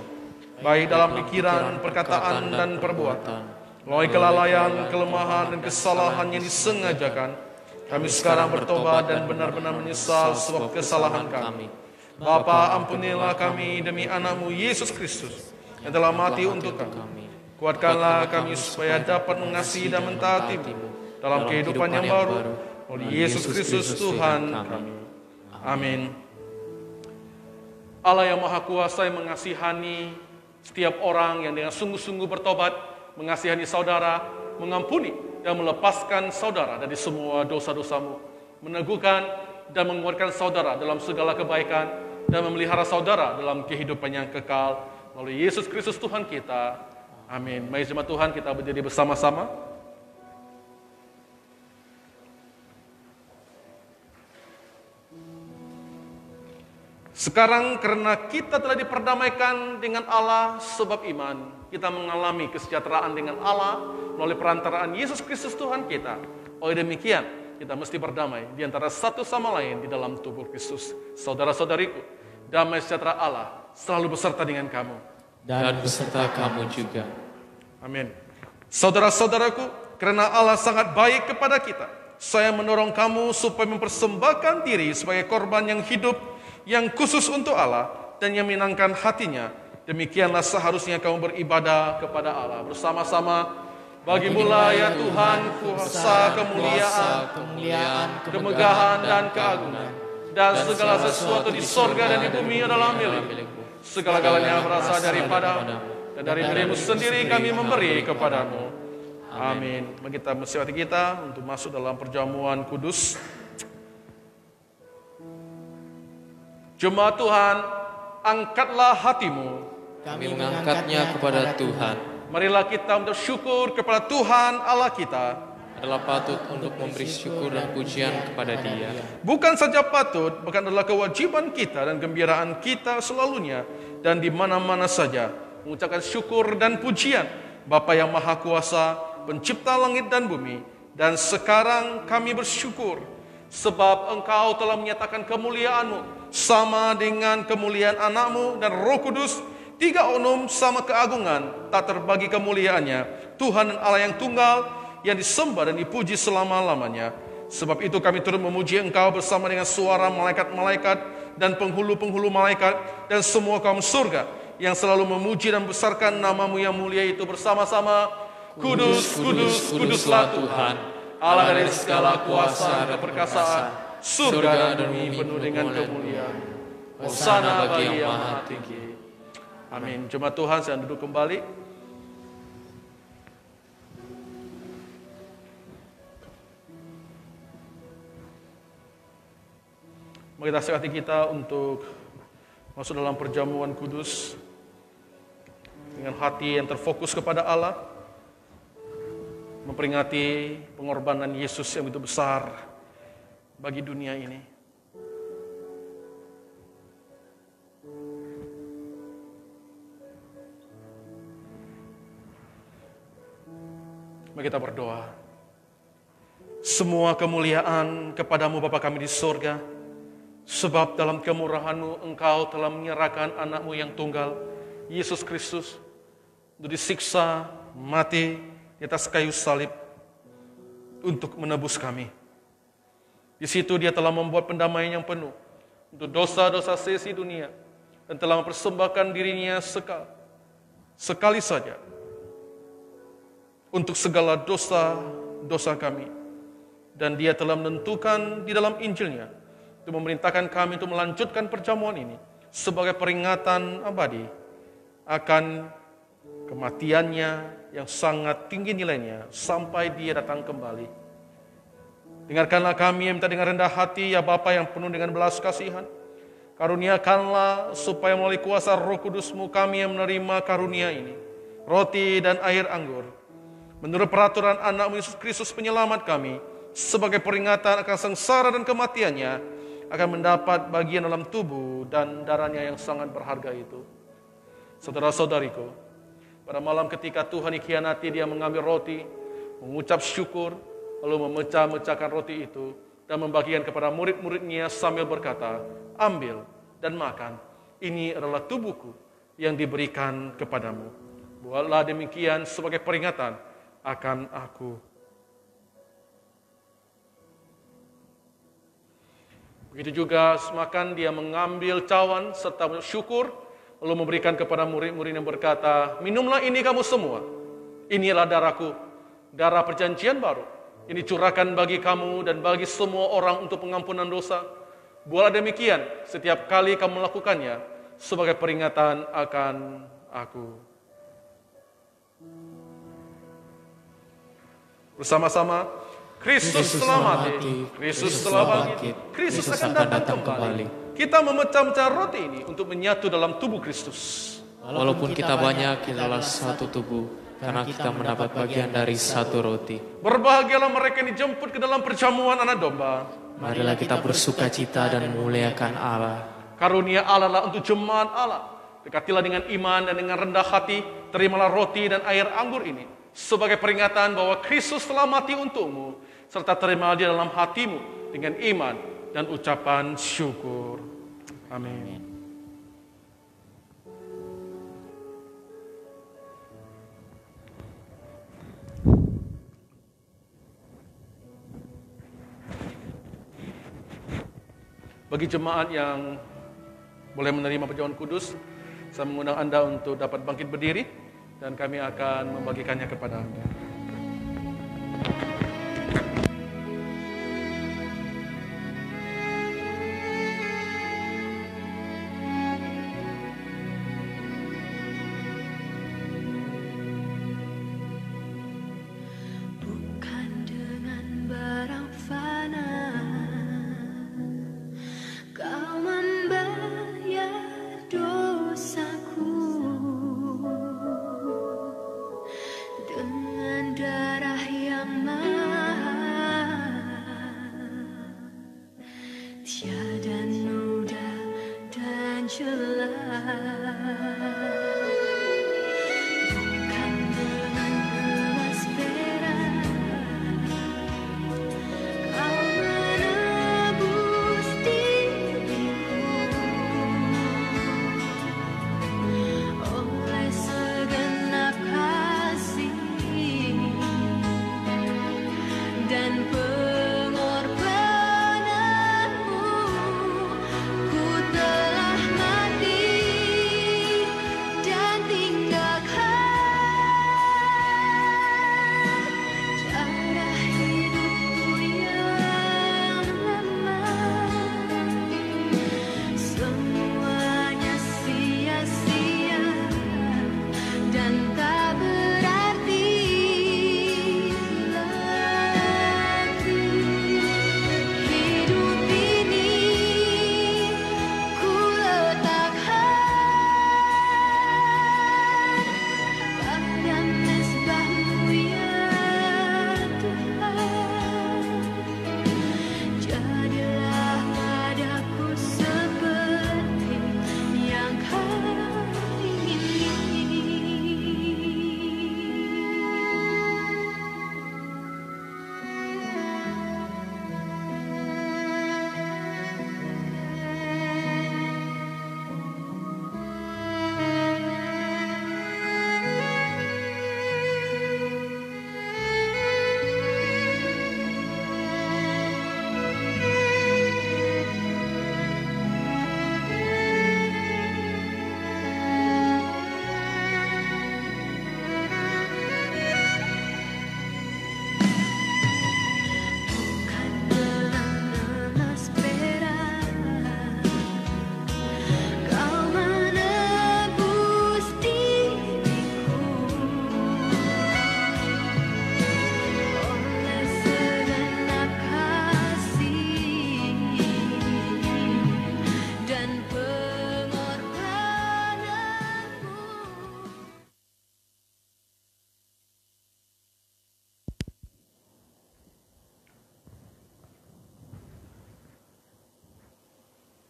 baik dalam pikiran, perkataan, dan perbuatan, melalui kelalaian, kelemahan, dan kesalahan yang disengajakan. Kami sekarang bertobat dan benar-benar menyesal sebab kesalahan kami. Bapa, ampunilah kami demi anak-Mu Yesus Kristus yang telah mati untuk kami. Kuatkanlah kami supaya dapat mengasihi dan mentaati-Mu dalam kehidupan yang baru, oleh Yesus Kristus Tuhan kami. Amin. Allah yang Maha Kuasa yang mengasihani setiap orang yang dengan sungguh-sungguh bertobat, mengasihani saudara, mengampuni dan melepaskan saudara dari semua dosa-dosamu, meneguhkan dan menguatkan saudara dalam segala kebaikan, dan memelihara saudara dalam kehidupan yang kekal, melalui Yesus Kristus Tuhan kita. Amin. Mari jemaat Tuhan kita berdiri bersama-sama. Sekarang karena kita telah diperdamaikan dengan Allah sebab iman, kita mengalami kesejahteraan dengan Allah melalui perantaraan Yesus Kristus Tuhan kita. Oleh demikian, kita mesti berdamai di antara satu sama lain di dalam tubuh Kristus. Saudara-saudariku, damai sejahtera Allah selalu beserta dengan kamu. Dan beserta kamu juga. Amin. Saudara-saudaraku, karena Allah sangat baik kepada kita, saya mendorong kamu supaya mempersembahkan diri sebagai korban yang hidup, yang khusus untuk Allah, dan yang menyenangkan hatinya. Demikianlah seharusnya kamu beribadah kepada Allah bersama-sama. Bagimu-lah ya Tuhan kuasa, kemuliaan, kemegahan, dan keagungan. Dan segala sesuatu di sorga dan di bumi adalah milik-Mu. Segala-galanya berasal daripada-Mu, dan dari diri-Mu sendiri kami memberi kepadamu. Amin. Mari kita bersiap hati kita untuk masuk dalam perjamuan kudus. Jemaat Tuhan, angkatlah hatimu. Kami mengangkatnya kepada Tuhan. Marilah kita bersyukur kepada Tuhan Allah kita. Adalah patut untuk memberi syukur dan pujian kepada Dia. Bukan saja patut, bahkan adalah kewajiban kita dan gembiraan kita selalunya dan di mana-mana saja mengucapkan syukur dan pujian Bapa yang Maha Kuasa, Pencipta langit dan bumi. Dan sekarang kami bersyukur sebab Engkau telah menyatakan kemuliaan-Mu sama dengan kemuliaan anak-Mu dan Roh Kudus, tiga onum sama keagungan, tak terbagi kemuliaannya, Tuhan dan Allah yang tunggal, yang disembah dan dipuji selama-lamanya. Sebab itu kami turut memuji Engkau bersama dengan suara malaikat-malaikat dan penghulu-penghulu malaikat dan semua kaum surga yang selalu memuji dan membesarkan nama-Mu yang mulia itu bersama-sama. Kudus, kudus, kuduslah Tuhan, Allah dari segala kuasa dan perkasaan. Surga dan bumi penuh dengan kemuliaan. Hosana bagi yang maha tinggi. Amin. Jemaat Tuhan, saya duduk kembali. Mari kita siap hati kita untuk masuk dalam perjamuan kudus dengan hati yang terfokus kepada Allah, memperingati pengorbanan Yesus yang begitu besar bagi dunia ini. Mari kita berdoa. Semua kemuliaan kepadamu Bapa kami di surga, sebab dalam kemurahan-Mu Engkau telah menyerahkan anak-Mu yang tunggal, Yesus Kristus, untuk disiksa, mati di atas kayu salib untuk menebus kami. Di situ Dia telah membuat pendamaian yang penuh untuk dosa-dosa sesi dunia dan telah mempersembahkan dirinya sekali saja untuk segala dosa-dosa kami. Dan Dia telah menentukan di dalam Injilnya untuk memerintahkan kami untuk melanjutkan perjamuan ini sebagai peringatan abadi akan kematiannya yang sangat tinggi nilainya sampai Dia datang kembali. Dengarkanlah kami yang minta dengan rendah hati, ya Bapa yang penuh dengan belas kasihan. Karuniakanlah supaya melalui kuasa Roh Kudus-Mu kami yang menerima karunia ini, roti dan air anggur, menurut peraturan anak-Mu Yesus Kristus penyelamat kami, sebagai peringatan akan sengsara dan kematiannya, akan mendapat bagian dalam tubuh dan darahnya yang sangat berharga itu. Saudara-saudariku, pada malam ketika Tuhan dikhianati, Dia mengambil roti, mengucap syukur, lalu memecah-mecahkan roti itu, dan membagikan kepada murid-muridnya sambil berkata, ambil dan makan, ini adalah tubuhku yang diberikan kepadamu. Buatlah demikian sebagai peringatan akan aku. Begitu juga semakan Dia mengambil cawan serta bersyukur, lalu memberikan kepada murid-murid yang berkata, minumlah ini kamu semua. Inilah darahku, darah perjanjian baru. Ini curahkan bagi kamu dan bagi semua orang untuk pengampunan dosa. Buatlah demikian setiap kali kamu melakukannya sebagai peringatan akan aku. Bersama-sama, Kristus telah mati, Kristus telah bangkit, Kristus akan datang kembali. Kita memecah-mecah roti ini untuk menyatu dalam tubuh Kristus. Walaupun kita banyak, kitalah satu tubuh, karena kita mendapat bagian dari satu roti. Berbahagialah mereka yang dijemput ke dalam perjamuan anak domba. Marilah kita bersuka cita dan memuliakan Allah. Karunia Allah lah untuk jemaat Allah. Dekatilah dengan iman dan dengan rendah hati, terimalah roti dan air anggur ini sebagai peringatan bahwa Kristus telah mati untukmu, serta terimalah Dia dalam hatimu dengan iman dan ucapan syukur. Amin. Bagi jemaat yang boleh menerima perjamuan kudus, saya mengundang Anda untuk dapat bangkit berdiri dan kami akan membagikannya kepada Anda. Dengan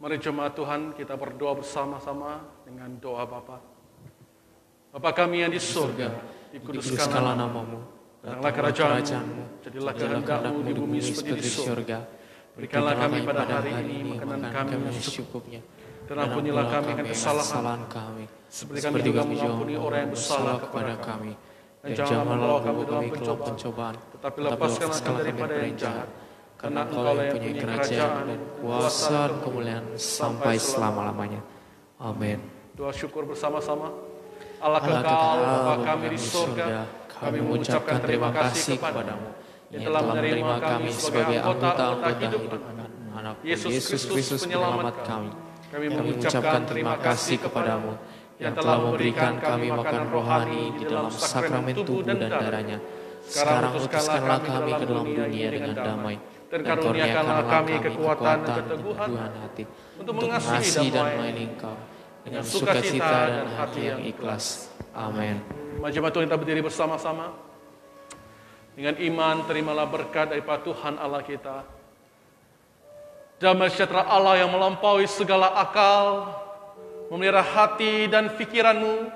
Mari jemaat Tuhan kita berdoa bersama-sama dengan doa Bapa. Bapa kami yang di surga, dikuduskanlah namamu, datanglah kerajaanmu, jadilah kehendakmu di bumi seperti di surga. Berikanlah kami pada hari ini makanan kami yang secukupnya, dan ampunilah kami akan kesalahan kami, seperti kami juga mengampuni orang yang bersalah kepada kami. Dan janganlah membawa kami dalam pencobaan, tetapi lepaskanlah kami daripada yang jahat. Karena Engkau yang punya kerajaan dan kuasa dan kemuliaan sampai selama-lamanya. Amin. Doa syukur bersama-sama. Allah kekal, Bapa kami di surga, kami mengucapkan terima kasih kepadamu yang telah menerima kami sebagai anggota hidup anak Yesus Kristus penyelamat kami. Kami mengucapkan terima kasih kepadamu yang telah memberikan kami makan rohani di dalam sakramen tubuh dan darahnya. Sekarang utuskanlah kami ke dalam dunia dengan damai, dan karuniakanlah kami kekuatan dan keteguhan hati untuk mengasihi dan melayani Engkau dengan sukacita dan hati yang ikhlas. Amin. Jemaat Tuhan, kita berdiri bersama-sama. Dengan iman terimalah berkat daripada Tuhan Allah kita. Damai sejahtera Allah yang melampaui segala akal memelihara hati dan pikiranmu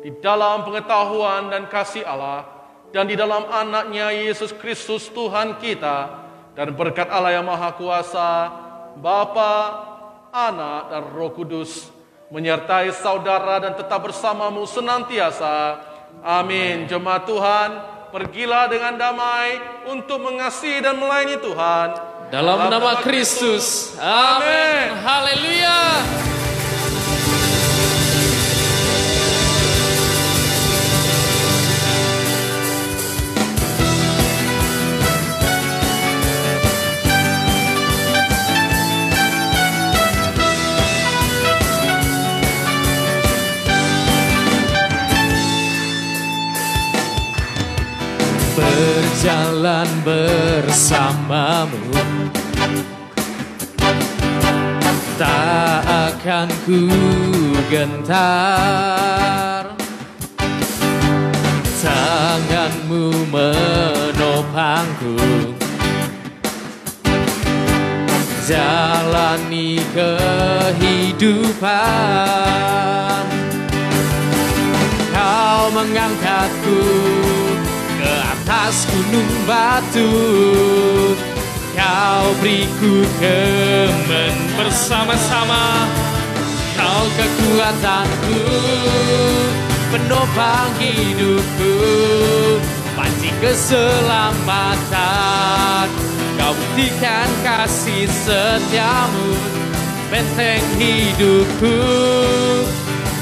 di dalam pengetahuan dan kasih Allah, dan di dalam anaknya Yesus Kristus Tuhan kita. Dan berkat Allah yang Maha Kuasa, Bapa, Anak, dan Roh Kudus menyertai saudara dan tetap bersamamu senantiasa. Amin. Jemaat Tuhan, pergilah dengan damai untuk mengasihi dan melayani Tuhan. Dalam nama Kristus. Amin. Haleluya. Berjalan bersamamu, tak akan ku gentar. Tanganmu menopangku, jalani kehidupan. Kau mengangkatku ke atas gunung batu, Kau beriku kemen bersama-sama. Kau kekuatanku, penopang hidupku, panci keselamatan. Kau buktikan kasih setiamu, benteng hidupku.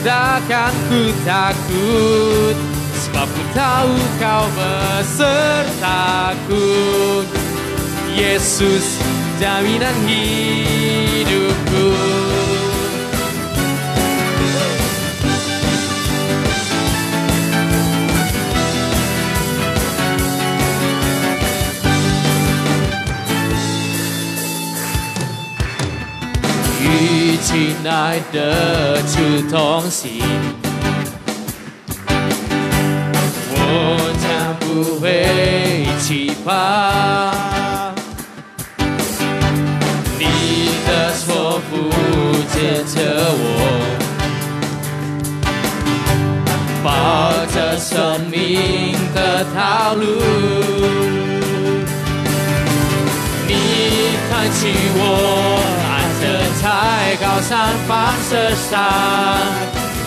Takkan ku takut, sebab ku tahu Kau besertaku. Yesus, jaminan hidupku.与亲爱的主同行，我将不会惧怕，你的错扶持着我，抱着生命的道路，你开启我，按着在高山放射上。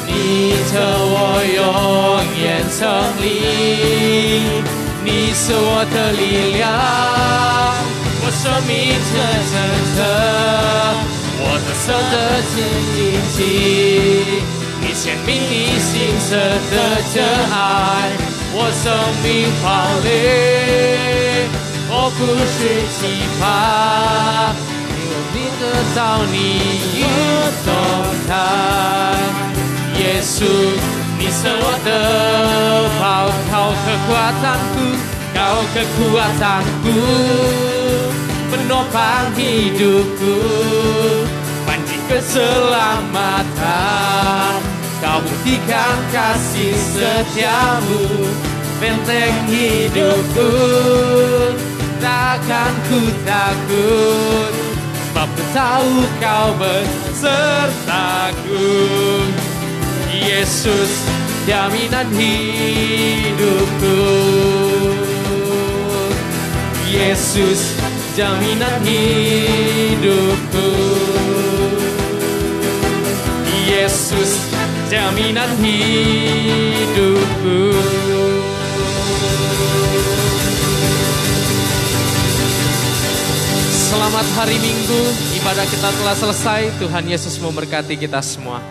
你测我永远胜利，你是我的力量，我生命真的，我的神的荆棘，你显明你心神的真爱，我生命爆裂，我不是惧怕，因为你得到你与动态。耶稣，你是我的宝，Kau kekuatanku, Kau kekuatanku, penopang hidupku, panci keselamatan. Kau buktikan kasih setiamu, benteng hidupku. Takkan ku takut, sebab ku tahu kau besertaku. Yesus, jaminan hidupku. Yesus, jaminan hidupku. Yesus, jaminan hidupku. Selamat hari Minggu, ibadah kita telah selesai. Tuhan Yesus memberkati kita semua.